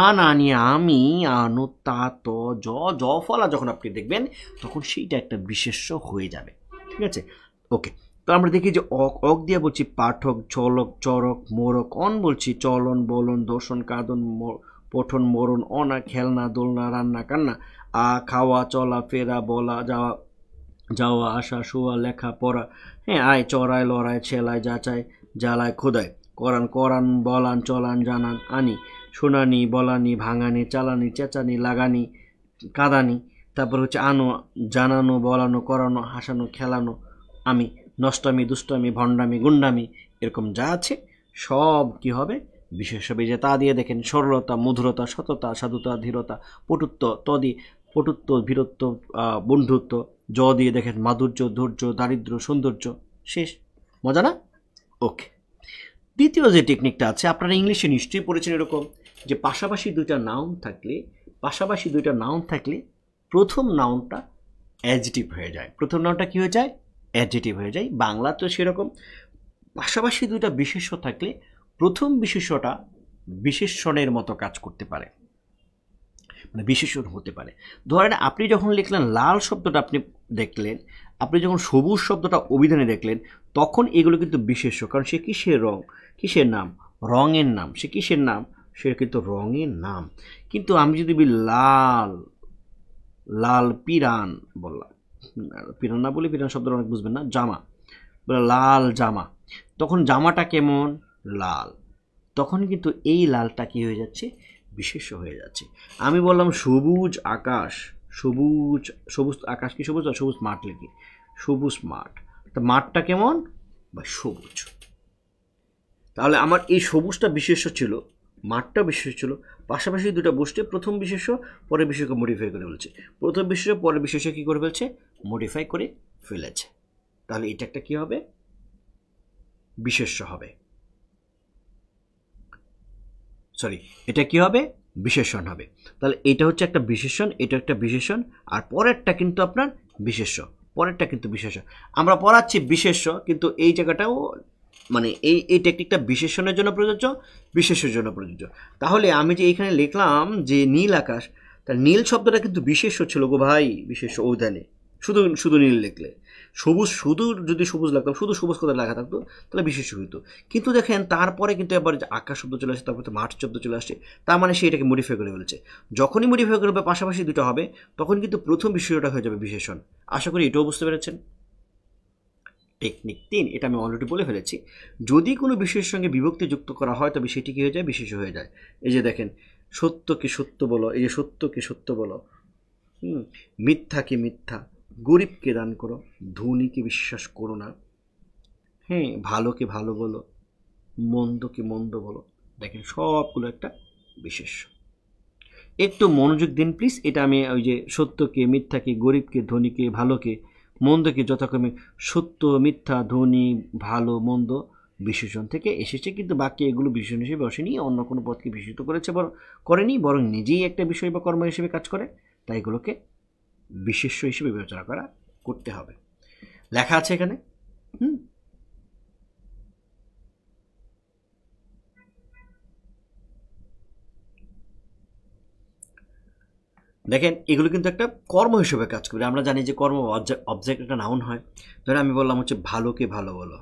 আন, আনি, আমি, আনু, তা, ত, জ ফলা যখন আপনি দেখবেন, তখন সেইটা একটা বিশেষ্য হয়ে যাবে। ঠিক আছে, ওকে। তো আমরা দেখি যে অক দিয়ে বলছি পাঠক, চলক, চরক, মোরক। অন বলছি চলন, বলন, দর্শন, কাদন, পঠন, মরণ। অনা খেলনা, দোলনা, রান্না, কান্না। আ খাওয়া, চলা, ফেরা, বলা, যাওয়া, আসা, শোয়া, লেখা, পড়া। হ্যাঁ, আয় চড়ায়, লড়ায়, ছেলায়, যাচায়, জ্বালায়, খোদায়। করান, বলান, চলান, জানান, আনি। শোনানি, বলানি, ভাঙানি, চালানি, চেঁচানি, লাগানি, কাঁদানি। তারপর হচ্ছে আনো, জানানো, বলানো, করানো, হাসানো, খেলানো, আমি। নষ্টামি, দুষ্টামি, ভণ্ডামি, গুন্ডামি, এরকম যা আছে সব কি হবে? বিশেষ হবে। যে তা দিয়ে দেখেন সরলতা, মধুরতা, সততা, সাধুতা, ধীরতা, পটুত্ব, ভীরত্ব, বন্ধুত্ব। জ দিয়ে দেখেন মাধুর্য, ধৈর্য, দারিদ্র্য, সৌন্দর্য। শেষ। মজা না? ওকে, দ্বিতীয় যে টেকনিকটা আছে, আপনারা ইংলিশে নিশ্চয়ই পড়েছেন এরকম, যে পাশাপাশি দুইটা নাউন থাকলে প্রথম নাউনটা অ্যাডজেক্টিভ হয়ে যায়। প্রথম নাউনটা কি হয়ে যায়? অ্যাডজেক্টিভ হয়ে যায়। বাংলা তো সেরকম, পাশাপাশি দুইটা বিশেষ্য থাকলে প্রথম বিশেষ্যটা বিশেষণের মতো কাজ করতে পারে, মানে বিশেষণ হতে পারে। ধরেন আপনি যখন লিখলেন লাল শব্দটা, আপনি দেখলেন, আপনি যখন সবুজ শব্দটা অভিধানে দেখলেন, তখন এগুলো কিন্তু বিশেষ্য, কারণ সে কিসের রং, কিসের নাম? রঙের নাম। সে কিসের নাম? সে কিন্তু রঙের নাম। কিন্তু আমি যদি বলি লাল পিরান, বললাম পিরান না বলি, পিরান শব্দটা অনেক বুঝবেন না, জামা, লাল জামা, তখন জামাটা কেমন? লাল। তখন কিন্তু এই লালটা কি হয়ে যাচ্ছে? বিশেষ্য হয়ে যাচ্ছে। আমি বললাম সবুজ আকাশ, সবুজ আকাশ কি সবুজ? সবুজ মাঠ লিখি, সবুজ মাঠ। তা মাঠটা কেমন? বা সবুজ। তাহলে আমার এই সবুজটা বিশেষ্য ছিল, মাঠটা বিশেষ্য ছিল, পাশাপাশি দুটো বসতে প্রথম বিশেষ্য পরে বিশেষ্য মডিফাই করে ফেলছে, প্রথম বিশেষ্য পরে বিশেষ্য কী করে ফেলছে? মডিফাই করে ফেলেছে। তাহলে এটা একটা কী হবে? বিশেষ্য হবে। এটা কি হবে? বিশেষণ হবে। তাহলে এটা হচ্ছে একটা বিশেষণ, এটা একটা বিশেষণ, আর পরেরটা কিন্তু আপনার বিশেষ্য, পরেরটা কিন্তু বিশেষ্য। আমরা পড়াচ্ছি বিশেষ্য, কিন্তু এই জায়গাটাও মানে এই টেকনিকটা বিশেষণের জন্য প্রযোজ্য, বিশেষ্যের জন্য প্রযোজ্য। তাহলে আমি যে এখানে লিখলাম যে নীল আকাশ, তা নীল শব্দটা কিন্তু বিশেষ্য ছিল গো ভাই, বিশেষ্য অভিধানে। শুধু নীল লিখলে, যদি সবুজ লাগতাম, শুধু সবুজ কথা লেখা থাকতো, তাহলে বিশেষ্য হইতো। কিন্তু দেখেন তারপরে কিন্তু এবার আকাশ শব্দ চলে আসে, তারপরে মাঠ শব্দ চলে আসছে, তার মানে সে এটাকে মডিফাই করে ফেলছে। যখনই মডিফাই করবে পাশাপাশি দুটো হবে, তখন কিন্তু প্রথম বিশেষ্যটা হয়ে যাবে বিশেষণ। আশা করি এটাও বুঝতে পেরেছেন। টেকনিক 3, এটা আমি অলরেডি বলে ফেলেছি। যদি কোনো বিষয়ের সঙ্গে বিভক্তি যুক্ত করা হয় তবে সেটি কী হয়ে যায়? বিশেষ্য হয়ে যায়। এই যে দেখেন, সত্যকে সত্য বলো, এই যে সত্যকে সত্য বলো, মিথ্যাকে মিথ্যা, গরিবকে দান করো, ধনীকে বিশ্বাস করো না, হ্যাঁ, ভালোকে ভালো বলো, মন্দকে মন্দ বলো। দেখেন সবগুলো একটা বিশেষ্য। একটু মনোযোগ দিন প্লিজ। এটা আমি ওই যে সত্যকে মিথ্যাকে, গরিবকে ধনীকে, ভালোকে মন্দকে যথাক্রমে সত্য, মিথ্যা, ধনী, ভালো, মন্দ বিশেষণ থেকে এসেছে, কিন্তু বাকি এগুলো বিশেষণ হিসেবে বসেনি, অন্য কোনো পদকে বিশেষিত করেছে করেনি, বরং নিজেই একটা বিষয় বা কর্ম হিসেবে কাজ করে। তাই এগুলোকে বিশেষ্য হিসেবে বিবেচনা করতে হবে। লেখা আছে এখানে। দেখেন এগুলো কিন্তু একটা কর্ম হিসেবে কাজ করে। আমরা জানি যে কর্ম অবজেক্ট একটা নাউন হয়। ধরে আমি বললাম হচ্ছে ভালোকে ভালো বলো,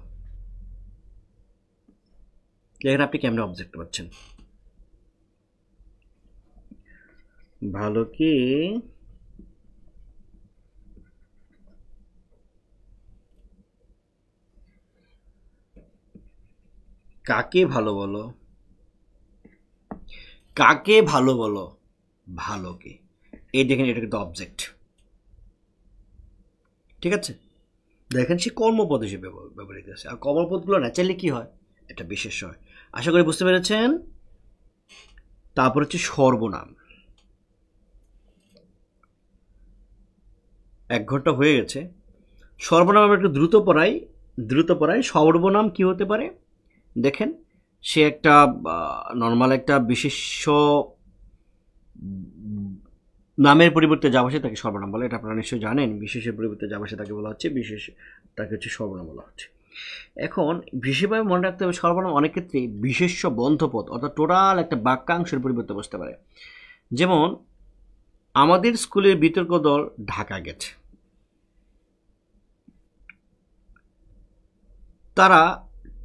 এখানে আপনি কেমন অবজেক্ট পাচ্ছেন? ভালোকে কাকে ভালো বলো, কাকে ভালো বলো? ভালোকে। এই দেখেন এটা কিন্তু অবজেক্ট, ঠিক আছে? দেখেন সে কর্মপদ হিসেবে ব্যবহৃত আছে। আর কর্মপদগুলো ন্যাচারালি কি হয়? এটা বিশেষ হয়। আশা করি বুঝতে পেরেছেন। তারপর হচ্ছে সর্বনাম। 1 ঘন্টা হয়ে গেছে। সর্বনাম আমরা একটু দ্রুত পড়াই। সর্বনাম কি হতে পারে? দেখেন সে একটা নর্মাল একটা বিশেষ্য নামের পরিবর্তে যা বসে তাকে সর্বনাম বলে, এটা আপনারা নিশ্চয়ই জানেন। বিশেষের পরিবর্তে যা বসে তাকে বলা হচ্ছে বিশেষ, তাকে হচ্ছে সর্বনাম বলা হচ্ছে। এখন বিশেষভাবে মনে রাখতে হবে সর্বনাম অনেক ক্ষেত্রে বিশেষ্য বন্ধপদ, অর্থাৎ টোটাল একটা বাক্যাংশের পরিবর্তে বসতে পারে। যেমন আমাদের স্কুলের বিতর্ক দল ঢাকা গেছে, তারা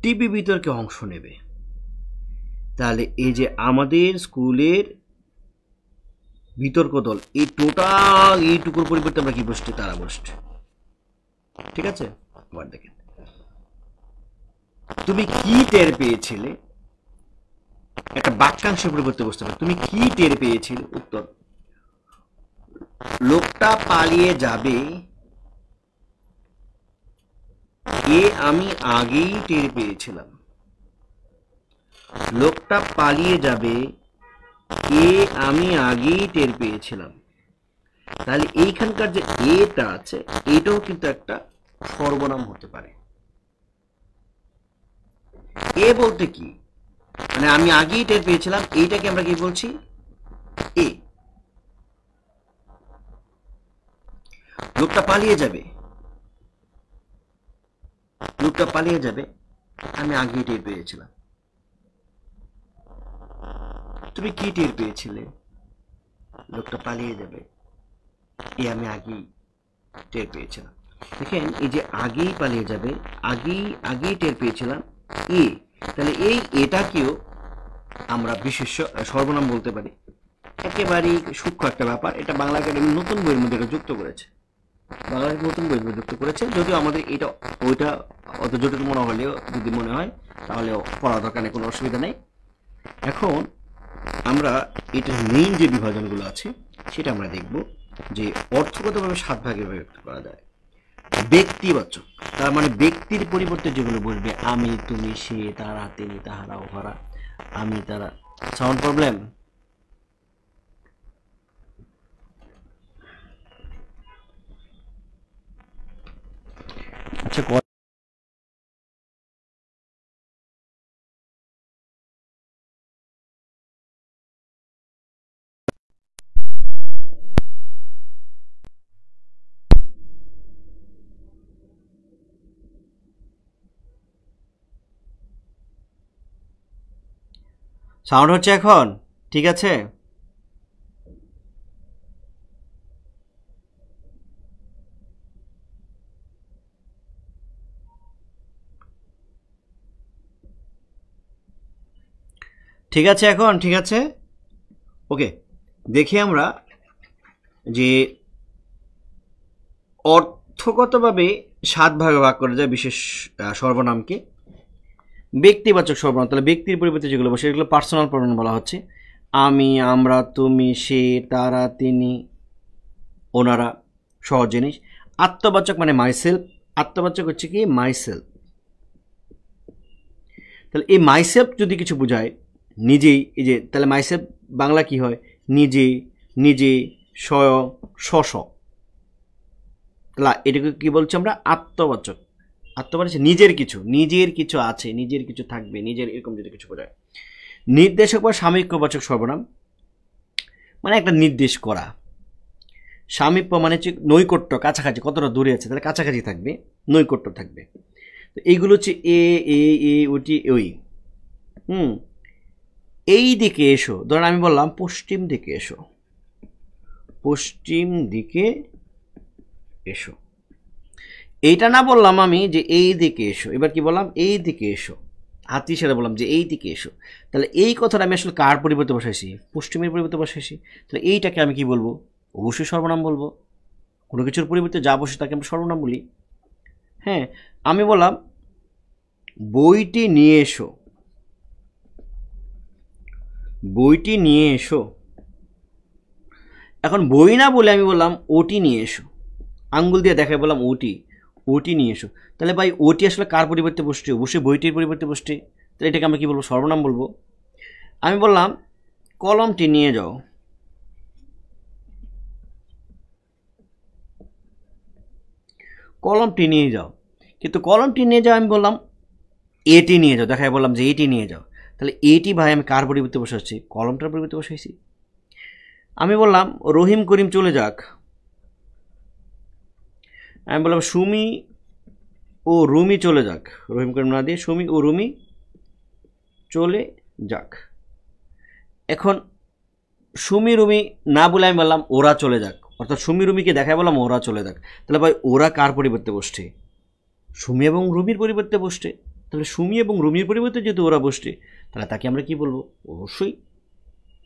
টিভি বিতর্কে অংশ নেবে। তাহলে এই যে আমাদের স্কুলের বিতর্ক দল, এই টোটাল এইটুকুর পরিবর্তে আমরা কি বসছি? তারা বসছে, ঠিক আছে? আবার দেখেন, তুমি কি টের পেয়েছিলে? একটা বাক্যাংশের পরিবর্তে বসতে পারে। তুমি কি টের পেয়েছিলে? উত্তর, লোকটা পালিয়ে যাবে এ আমি আগেই টের পেয়েছিলাম। লোকটা পালিয়ে যাবে এ আমি আগেই টের পেয়েছিলাম। তাহলে এইখানকার যে এটা আছে, এটাও কিন্তু একটা সর্বনাম হতে পারে। এ বলতে কি? মানে আমি আগেই টের পেয়েছিলাম, এইটাকে আমরা কি বলছি? এ। লোকটা পালিয়ে যাবে, লোকটা পালিয়ে যাবে আমি আগেই টের পেয়েছিলাম। তুমি কি টের পেয়েছিলে? লোকটা পালিয়ে যাবে এ আমি আগেই টের পেয়েছিলাম। দেখেন এই যে আগেই পালিয়ে যাবে, আগেই টের পেয়েছিলাম এ, তাহলে এই এটাকেও আমরা বিশেষ্য সর্বনাম বলতে পারি। একেবারেই সূক্ষ্ম একটা ব্যাপার। এটা বাংলা একাডেমি নতুন বইয়ের মধ্যে যুক্ত করেছে, যদিও আমাদের এটা ওইটা অত জটিল মনে হলেও, যদি মনে হয় তাহলে পড়া দরকার নেই, কোনো অসুবিধা নেই। এখন আমরা এটার মেইন যে বিভাজনগুলো আছে সেটা আমরা দেখব, যে অর্থগতভাবে 7 ভাগে বিভক্ত করা যায়। ব্যক্তিবাচক, তার মানে ব্যক্তির পরিবর্তে যেগুলো বলবে, আমি, তুমি, সে, তারা, তিনি, তাহারা, ওহারা, আমি, তারা। Sound problem? আচ্ছা, সাউন্ড হচ্ছে এখন? ঠিক আছে। ঠিক আছে এখন? ঠিক আছে, ওকে। দেখি আমরা যে অর্থগতভাবে 7 ভাগে ভাগ করা যায় বিশেষ সর্বনামকে। ব্যক্তিবাচক সর্বনাম, তাহলে ব্যক্তির পরিবর্তে যেগুলো বসে এগুলো পার্সোনাল প্রোনাউন বলা হচ্ছে। আমি, আমরা, তুমি, সে, তারা, তিনি, ওনারা, সহজ জিনিস। আত্মবাচক মানে মাইসেলফ, আত্মবাচক হচ্ছে কি মাইসেলফ। তাহলে এই মাইসেলফ যদি কিছু বোঝায় নিজেই, এই যে তাহলে মাইসেলফ বাংলা কি হয়, নিজে, নিজে, স্বয়ং, স্ব। তাহলে এটাকে কি বলছি আমরা, আত্মবাচক। আত্মবাচক নিজের কিছু, নিজের কিছু আছে, নিজের কিছু থাকবে, নিজের এরকম যদি কিছু বোঝায়। নির্দেশক বা সাময়িকবাচক সর্বনাম মানে একটা নির্দেশ করা। সামীপ্য মানে হচ্ছে নৈকট্য, কাছাকাছি, কতটা দূরে আছে তাহলে কাছাকাছি থাকবে, নৈকট্য থাকবে। তো এইগুলো হচ্ছে এ এ এ ওটি ওই। এই দিকে এসো, ধরেন আমি বললাম পশ্চিম দিকে এসো, পশ্চিম দিকে এসো। এইটা না বললাম আমি যে এই দিকে এসো, এবার কি বললাম, এই দিকে এসো, হাতি সেটা বললাম যে এই দিকে এসো। তাহলে এই কথাটা আমি আসলে কার পরিবর্তে বসাইছি, পশ্চিমের পরিবর্তে বসাইছি। তাহলে এইটাকে আমি কি বলবো, অবশ্যই সর্বনাম বলবো। কোনো কিছুর পরিবর্তে যা বসে তাকে আমরা সর্বনাম বলি। হ্যাঁ, আমি বললাম বইটি নিয়ে এসো, বইটি নিয়ে এসো। এখন বই না বলে আমি বললাম ওটি নিয়ে এসো, আঙ্গুল দিয়ে দেখাই বললাম ওটি, ওটি নিয়ে এসো। তাহলে ভাই ওটি আসলে কার পরিবর্তে বসছে, অবশ্যই বইটির পরিবর্তে বসছে। তাহলে এটাকে আমরা কি বলবো, সর্বনাম বলবো। আমি বললাম কলমটি নিয়ে যাও, কলমটি নিয়ে যাও। কিন্তু কলমটি নিয়ে যাও আমি বললাম এটি নিয়ে যাও, দেখাই বললাম যে এটি নিয়ে যাও। তাহলে এটি ভাই আমি কার পরিবর্তে বসাচ্ছি, কলমটার পরিবর্তে বসাইছি। আমি বললাম রহিম করিম চলে যাক, আমি বললাম সুমি ও রুমি চলে যাক, রহিম করিম না দিয়ে সুমি ও রুমি চলে যাক। এখন সুমি রুমি না বলে আমি বললাম ওরা চলে যাক, অর্থাৎ সুমি রুমিকে দেখাই বললাম ওরা চলে যাক। তাহলে ভাই ওরা কার পরিবর্তে বসছে, সুমি এবং রুমির পরিবর্তে বসছে। তাহলে সুমি এবং রুমির পরিবর্তে যেহেতু ওরা বসছে তাহলে তাকে আমরা কি বলবো, অবশ্যই।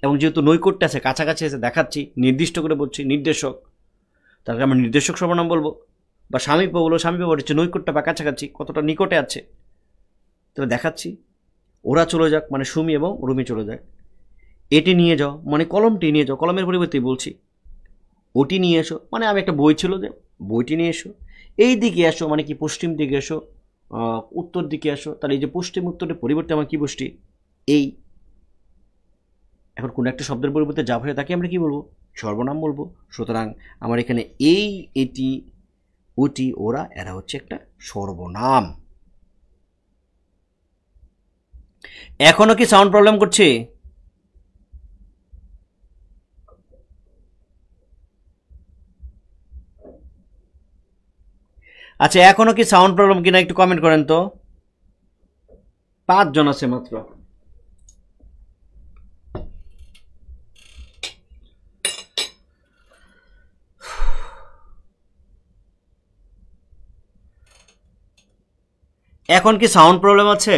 এবং যেহেতু নৈকট্য আছে, কাছাকাছি আছে, দেখাচ্ছি, নির্দিষ্ট করে বলছি, নির্দেশক, তাহলে আমরা নির্দেশক সর্বনাম বলবো। বা স্বামীপ্য বলবো, স্বামীপ্য হচ্ছে নৈকট্য বা কাছাকাছি, কতটা নিকটে আছে। তাহলে দেখাচ্ছি ওরা চলে যাক মানে সুমি এবং রুমি চলে যাক। এটি নিয়ে যাও মানে কলমটি নিয়ে যাও, কলমের পরিবর্তে বলছি। ওটি নিয়ে এসো মানে আমি একটা বই ছিল যে বইটি নিয়ে এসো। এই দিকে এসো মানে কি পশ্চিম দিকে এসো, উত্তর দিকে এসো। তাহলে এই যে পশ্চিম উত্তরের পরিবর্তে আমার কি বসছি, এই। এখন কোনো একটা শব্দের পরিবর্তে যা বসে তাকে আমরা কি বলবো, সর্বনাম বলবো। সুতরাং আমার এখানে এই, এটি, ওটি, ওরা, এরা হচ্ছে একটা সর্বনাম। এখনো কি সাউন্ড প্রবলেম করছে? আচ্ছা, এখনো কি সাউন্ড প্রবলেম কিনা একটু কমেন্ট করেন তো। 5 জন আছে মাত্র। এখন কি সাউন্ড প্রবলেম আছে?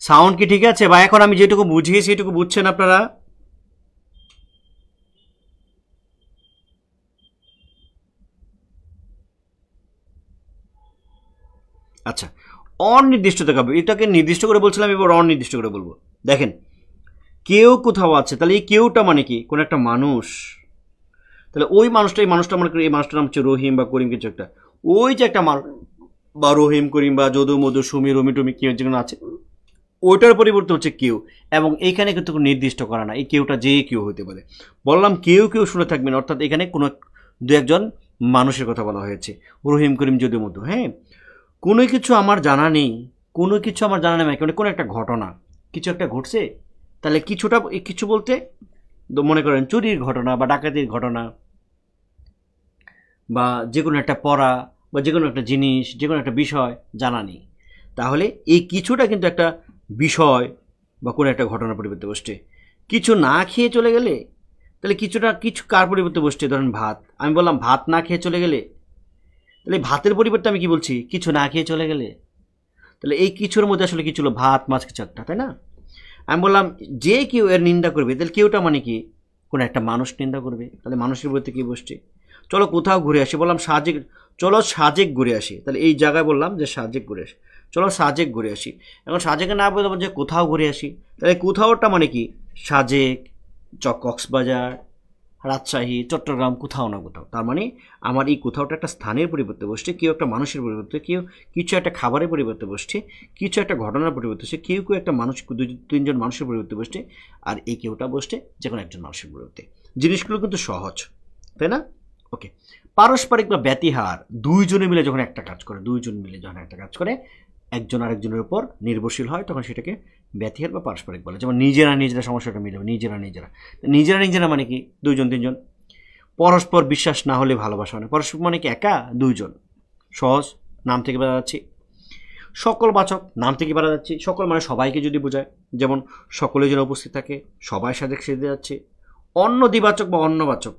সাউন্ড কি ঠিক আছে? বা এখন আমি যেটুকু বুঝিয়েছি সেটুকু বুঝছেন আপনারা? আচ্ছা, অনির্দিষ্ট দেখাবো, এটাকে নির্দিষ্ট করে বলছিলাম, এবার অনির্দিষ্ট করে বলবো। দেখেন, কেউ কোথাও আছে, তাহলে এই কেউটা মানে কি, কোন একটা মানুষ। তাহলে ওই মানুষটা, এই মানুষটা মনে করি এই মানুষটার নাম হচ্ছে রহিম বা করিম কিছু একটা। ওই যে একটা মানুষ বা রহিম করিম বা যদু মধু সুমি রমি টমি কেউ যেগুলো আছে, ওইটার পরিবর্তে হচ্ছে কেউ। এবং এইখানে কিন্তু নির্দিষ্ট করা না, এই কেউটা যে কেউ হতে পারে। বললাম কেউ কেউ শুনে থাকবেন, অর্থাৎ এখানে কোনো দু একজন মানুষের কথা বলা হয়েছে, রহিম করিম যদু মধু। হ্যাঁ, কোনো কিছু আমার জানা নেই, কোনো কিছু আমার জানা নেই মানে কোনো একটা ঘটনা, কিছু একটা ঘটছে। তাহলে কিছুটা, কিছু বলতে মনে করেন চুরির ঘটনা বা ডাকাতির ঘটনা বা যে কোনো একটা পড়া বা যে কোনো একটা জিনিস, যে কোনো একটা বিষয় জানা নেই। তাহলে এই কিছুটা কিন্তু একটা বিষয় বা কোনো একটা ঘটনার পরিবর্তে বসছে। কিছু না খেয়ে চলে গেলে তাহলে কিছুটা, কিছু কার পরিবর্তে বসছে, ধরেন ভাত। আমি বললাম ভাত না খেয়ে চলে গেলে, তাহলে ভাতের পরিবর্তে আমি কি বলছি, কিছু না খেয়ে চলে গেলে। তাহলে এই কিছুর মধ্যে আসলে কি ছিল, ভাত মাছ কিছু একটা, তাই না? আমি বললাম যে কেউ এর নিন্দা করবে, তাহলে কেউটা মানে কি, কোনো একটা মানুষ নিন্দা করবে, তাহলে মানুষের বিপরীতে কি বসছে? চলো কোথাও ঘুরে আসি, বললাম সাজেক, চলো সাজেক ঘুরে আসি, তাহলে এই জায়গায় বললাম যে সাজেক ঘুরে আসি, চলো সাজেক ঘুরে আসি। এখন সাজেকে না বললাম যে কোথাও ঘুরে আসি, তাহলে কোথাওটা মানে কি? সাজেক, কক্সবাজার, রাজশাহী, চট্টগ্রাম, কোথাও না কোথাও। তার মানে আমার এই কোথাওটা একটা স্থানের পরিবর্তে বসছে, কেউ একটা মানুষের পরিবর্তে, কেউ কিছু একটা খাবারের পরিবর্তে বসছে, কিছু একটা ঘটনার পরিবর্তে বসছে, কেউ কেউ একটা মানুষ, তিনজন মানুষের পরিবর্তে বসছে, আর এই কেউটা বসছে যে কোনো একজন মানুষের পরিবর্তে। জিনিসগুলো কিন্তু সহজ, তাই না? ওকে, পারস্পরিক বা ব্যতিহার, দুইজনে মিলে যখন একটা কাজ করে, দুইজন মিলে যখন একটা কাজ করে একজন আরেকজনের উপর নির্ভরশীল হয়, তখন সেটাকে ব্যতিহার বা পারস্পরিক বলে। যেমন নিজেরা নিজেরা সমস্যাটা মিলবে, নিজেরা নিজেরা, নিজেরা নিজেরা মানে কি? দুইজন তিনজন। পরস্পর বিশ্বাস না হলে ভালোবাসা হয় না, পরস্পর মানে কি? একা, দুইজন। সহজ, নাম থেকে বেড়া যাচ্ছি। সকল বাচক, নাম থেকে বেড়া যাচ্ছি। সকল মানে সবাইকে যদি বোঝায়, যেমন সকলে যেন উপস্থিত থাকে, সবাই সাথে সেজে যাচ্ছে। অন্য দ্বিবাচক বা অন্যবাচক,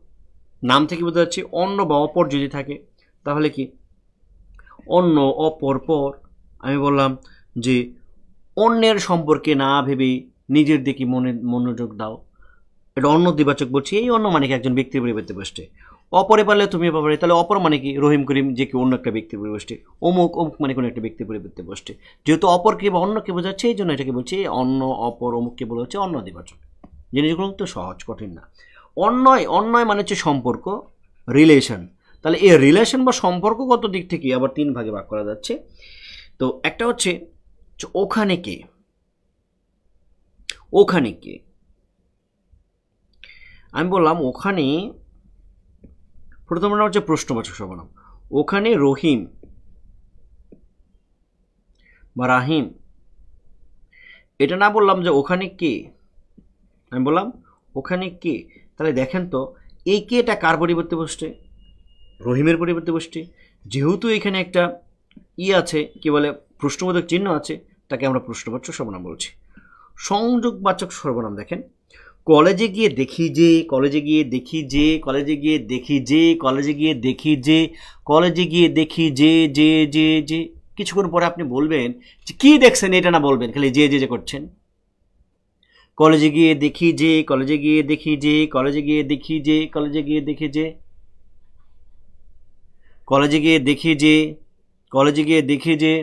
নাম থেকে বোঝা যাচ্ছে অন্য বা অপর যদি থাকে, তাহলে কি? অন্য, অপর, পর। আমি বললাম যে অন্যের সম্পর্কে না ভেবে নিজের দিকে মনোযোগ দাও, এটা অন্য দ্বিবাচক বলছি। এই অন্য মানে কি? একজন ব্যক্তির পরিবর্তে বসছে। অপরে পারলে তুমি পারে, তাহলে অপর মানে কি? রহিম করিম, যে কি অন্য একটা ব্যক্তির পরিবর্তে। অমুক, অমুক মানে কোনো একটা ব্যক্তির পরিবর্তে বসছে। যেহেতু অপরকে বা অন্যকে বোঝাচ্ছে, এই জন্য এটাকে বলছি অন্য, অপর, অমুককে বলা হচ্ছে অন্য দ্বিবাচক। জিনিসগুলো তো সহজ, কঠিন না। অন্যয়, অন্যয় মানে হচ্ছে সম্পর্ক, রিলেশন। তাহলে এই রিলেশন বা সম্পর্কগত দিক থেকে আবার তিন ভাগে ভাগ করা যাচ্ছে। তো একটা হচ্ছে ওখানে কে, ওখানে কে। আমি বললাম ওখানে, প্রথম নাম হচ্ছে প্রশ্নবাচক সর্বনাম। ওখানে রহিম বা রাহিম, এটা না বললাম যে ওখানে কে, আমি বললাম ওখানে কে। তাহলে দেখেন তো এই কেটা কার পরিবর্তে বসছে? রহিমের পরিবর্তে বসছে। যেহেতু এখানে একটা আছে, কি বলে, প্রশ্নবোধক চিহ্ন আছে, তাকে আমরা প্রশ্নবাচক সর্বনাম বলছি। সংযোগবাচক সর্বনাম দেখেন, কলেজে গিয়ে দেখি যে, কলেজে গিয়ে দেখি যে, কলেজে গিয়ে দেখি যে, কলেজে গিয়ে দেখি যে, কলেজে গিয়ে দেখি যে, যে যে যে। কিছুক্ষণ পরে আপনি বলবেন যে কি দেখছেন, এটা না বলবেন খালি যে যে করছেন। কলেজে গিয়ে দেখি যে, কলেজে গিয়ে দেখি যে, কলেজে গিয়ে দেখি যে, কলেজে গিয়ে দেখি যে, কলেজে গিয়ে দেখি যে, কলেজে গিয়ে দেখি যে।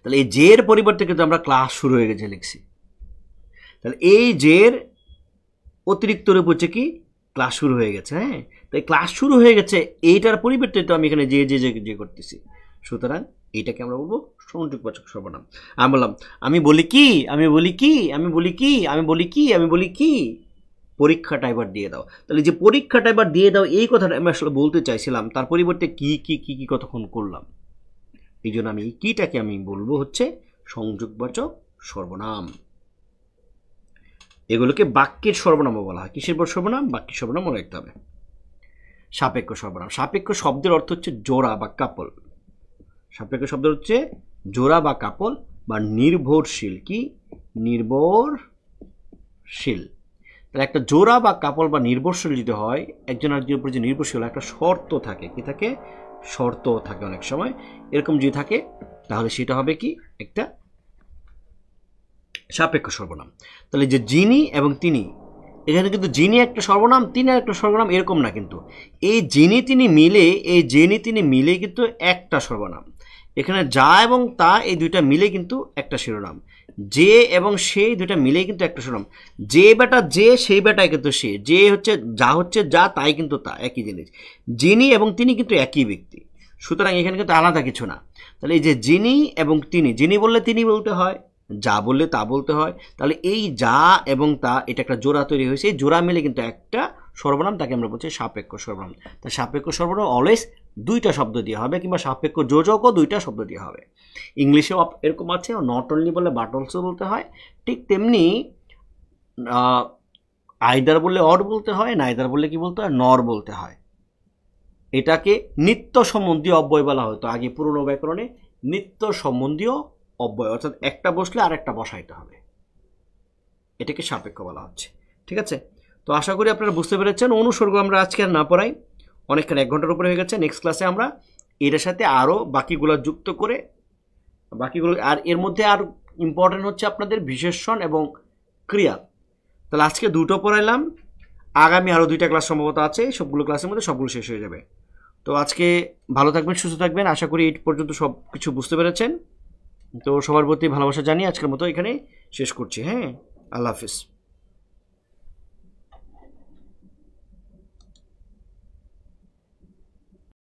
তাহলে এই জের পরিবর্তে কিন্তু আমরা ক্লাস শুরু হয়ে গেছে লিখছি। তাহলে এই জের অতিরিক্ত রূপ হচ্ছে কি? ক্লাস শুরু হয়ে গেছে। হ্যাঁ, তাই ক্লাস শুরু হয়ে গেছে, এইটার পরিবর্তে তো আমি এখানে যে যে যে করতেছি। সুতরাং এইটাকে আমরা বলবো সংযোগবাচক সর্বনাম। আমি বললাম, আমি বলি কি, আমি বলি কি, আমি বলি কি, আমি বলি কি, আমি বলি কি, পরীক্ষাটা এবার দিয়ে দাও। তাহলে যে পরীক্ষাটা এবার দিয়ে দাও, এই কথাটা আমি আসলে বলতে চাইছিলাম, তার পরিবর্তে কি কি কি কি কতক্ষণ করলাম। এই জন্য আমি এই কিটাকে আমি বলবো হচ্ছে সংযোগবাচক সর্বনাম। এগুলোকে বাক্যের সর্বনামও বলা হয়। কিসের পর সর্বনাম? বাক্যের সর্বনাম মনে রাখতে হবে। সাপেক্ষ সর্বনাম, সাপেক্ষ শব্দের অর্থ হচ্ছে জোড়া বা কাপল। সাপেক্ষ শব্দের হচ্ছে জোড়া বা কাপল বা নির্ভরশীল। কি? নির্ভরশীল। তাহলে একটা জোড়া বা কাপল বা নির্ভরশীল যদি হয়, একজন আরেকজনের উপর যে নির্ভরশীল, একটা শর্ত থাকে। কি থাকে? শর্ত থাকে অনেক সময়। এরকম যদি থাকে তাহলে সেটা হবে কি? একটা সাপেক্ষ সর্বনাম। তাহলে যে যিনি এবং তিনি, এখানে কিন্তু যিনি একটা সর্বনাম, তিনি একটা সর্বনাম, এরকম না কিন্তু। এই যিনি তিনি মিলে, এই যিনি তিনি মিলে কিন্তু একটা সর্বনাম। এখানে যা এবং তা, এই দুইটা মিলে কিন্তু একটা শিরোনাম। যে এবং সে, দুইটা মিলে কিন্তু একটা শিরোনাম। যে বেটা যে, সেই বেটাই কিন্তু সে। যে হচ্ছে যা, তাই কিন্তু তা, একই জিনিস। যিনি এবং তিনি কিন্তু একই ব্যক্তি। সুতরাং এখানে কিন্তু আলাদা কিছু না। তাহলে এই যে যিনি এবং তিনি, যিনি বললে তিনি বলতে হয়, যা বললে তা বলতে হয়। তাহলে এই যা এবং তা, এটা একটা জোড়া তৈরি হয়েছে। এই জোড়া মিলে কিন্তু একটা সর্বনাম, তাকে আমরা বলছি সাপেক্ষ সর্বনাম। তা সাপেক্ষ সর্বনাম অলওয়েজ দুইটা শব্দ দিয়ে হবে, কিংবা সাপেক্ষ যোজকও দুইটা শব্দ দিয়ে হবে। ইংলিশেও এরকম আছে, নট অনলি বলে বাট অলসো বলতে হয়। ঠিক তেমনি আইদার বললে অর বলতে হয়, নাইদার বললে কি বলতে হয়? নর বলতে হয়। এটাকে নিত্য সম্বন্ধীয় অব্যয় বলা হতো আগে পুরনো ব্যাকরণে। নিত্য সম্বন্ধীয় অব্যয়, অর্থাৎ একটা বসলে আর একটা বসাইতে হবে, এটাকে সাপেক্ষ বলা হচ্ছে। ঠিক আছে, তো আশা করি আপনারা বুঝতে পেরেছেন। অনুসর্গ আমরা আজকে আর না পড়াই, অনেকক্ষণ 1 ঘন্টার উপরে হয়ে গেছে। নেক্সট ক্লাসে আমরা এটার সাথে আরও বাকিগুলো যুক্ত করে, বাকিগুলো, আর এর মধ্যে আর ইম্পর্টেন্ট হচ্ছে আপনাদের বিশেষণ এবং ক্রিয়া। তাহলে আজকে দুটো পড়াইলাম, আগামী আরও 2টা ক্লাস সম্ভবত আছে, সবগুলো ক্লাসের মধ্যে সবগুলো শেষ হয়ে যাবে। তো আজকে ভালো থাকবেন, সুস্থ থাকবেন, আশা করি এই পর্যন্ত সব কিছু বুঝতে পেরেছেন। তো সবার প্রতি ভালোবাসা জানিয়ে আজকের মতো এখানে শেষ করছি। হ্যাঁ, আল্লাহ হাফিজ।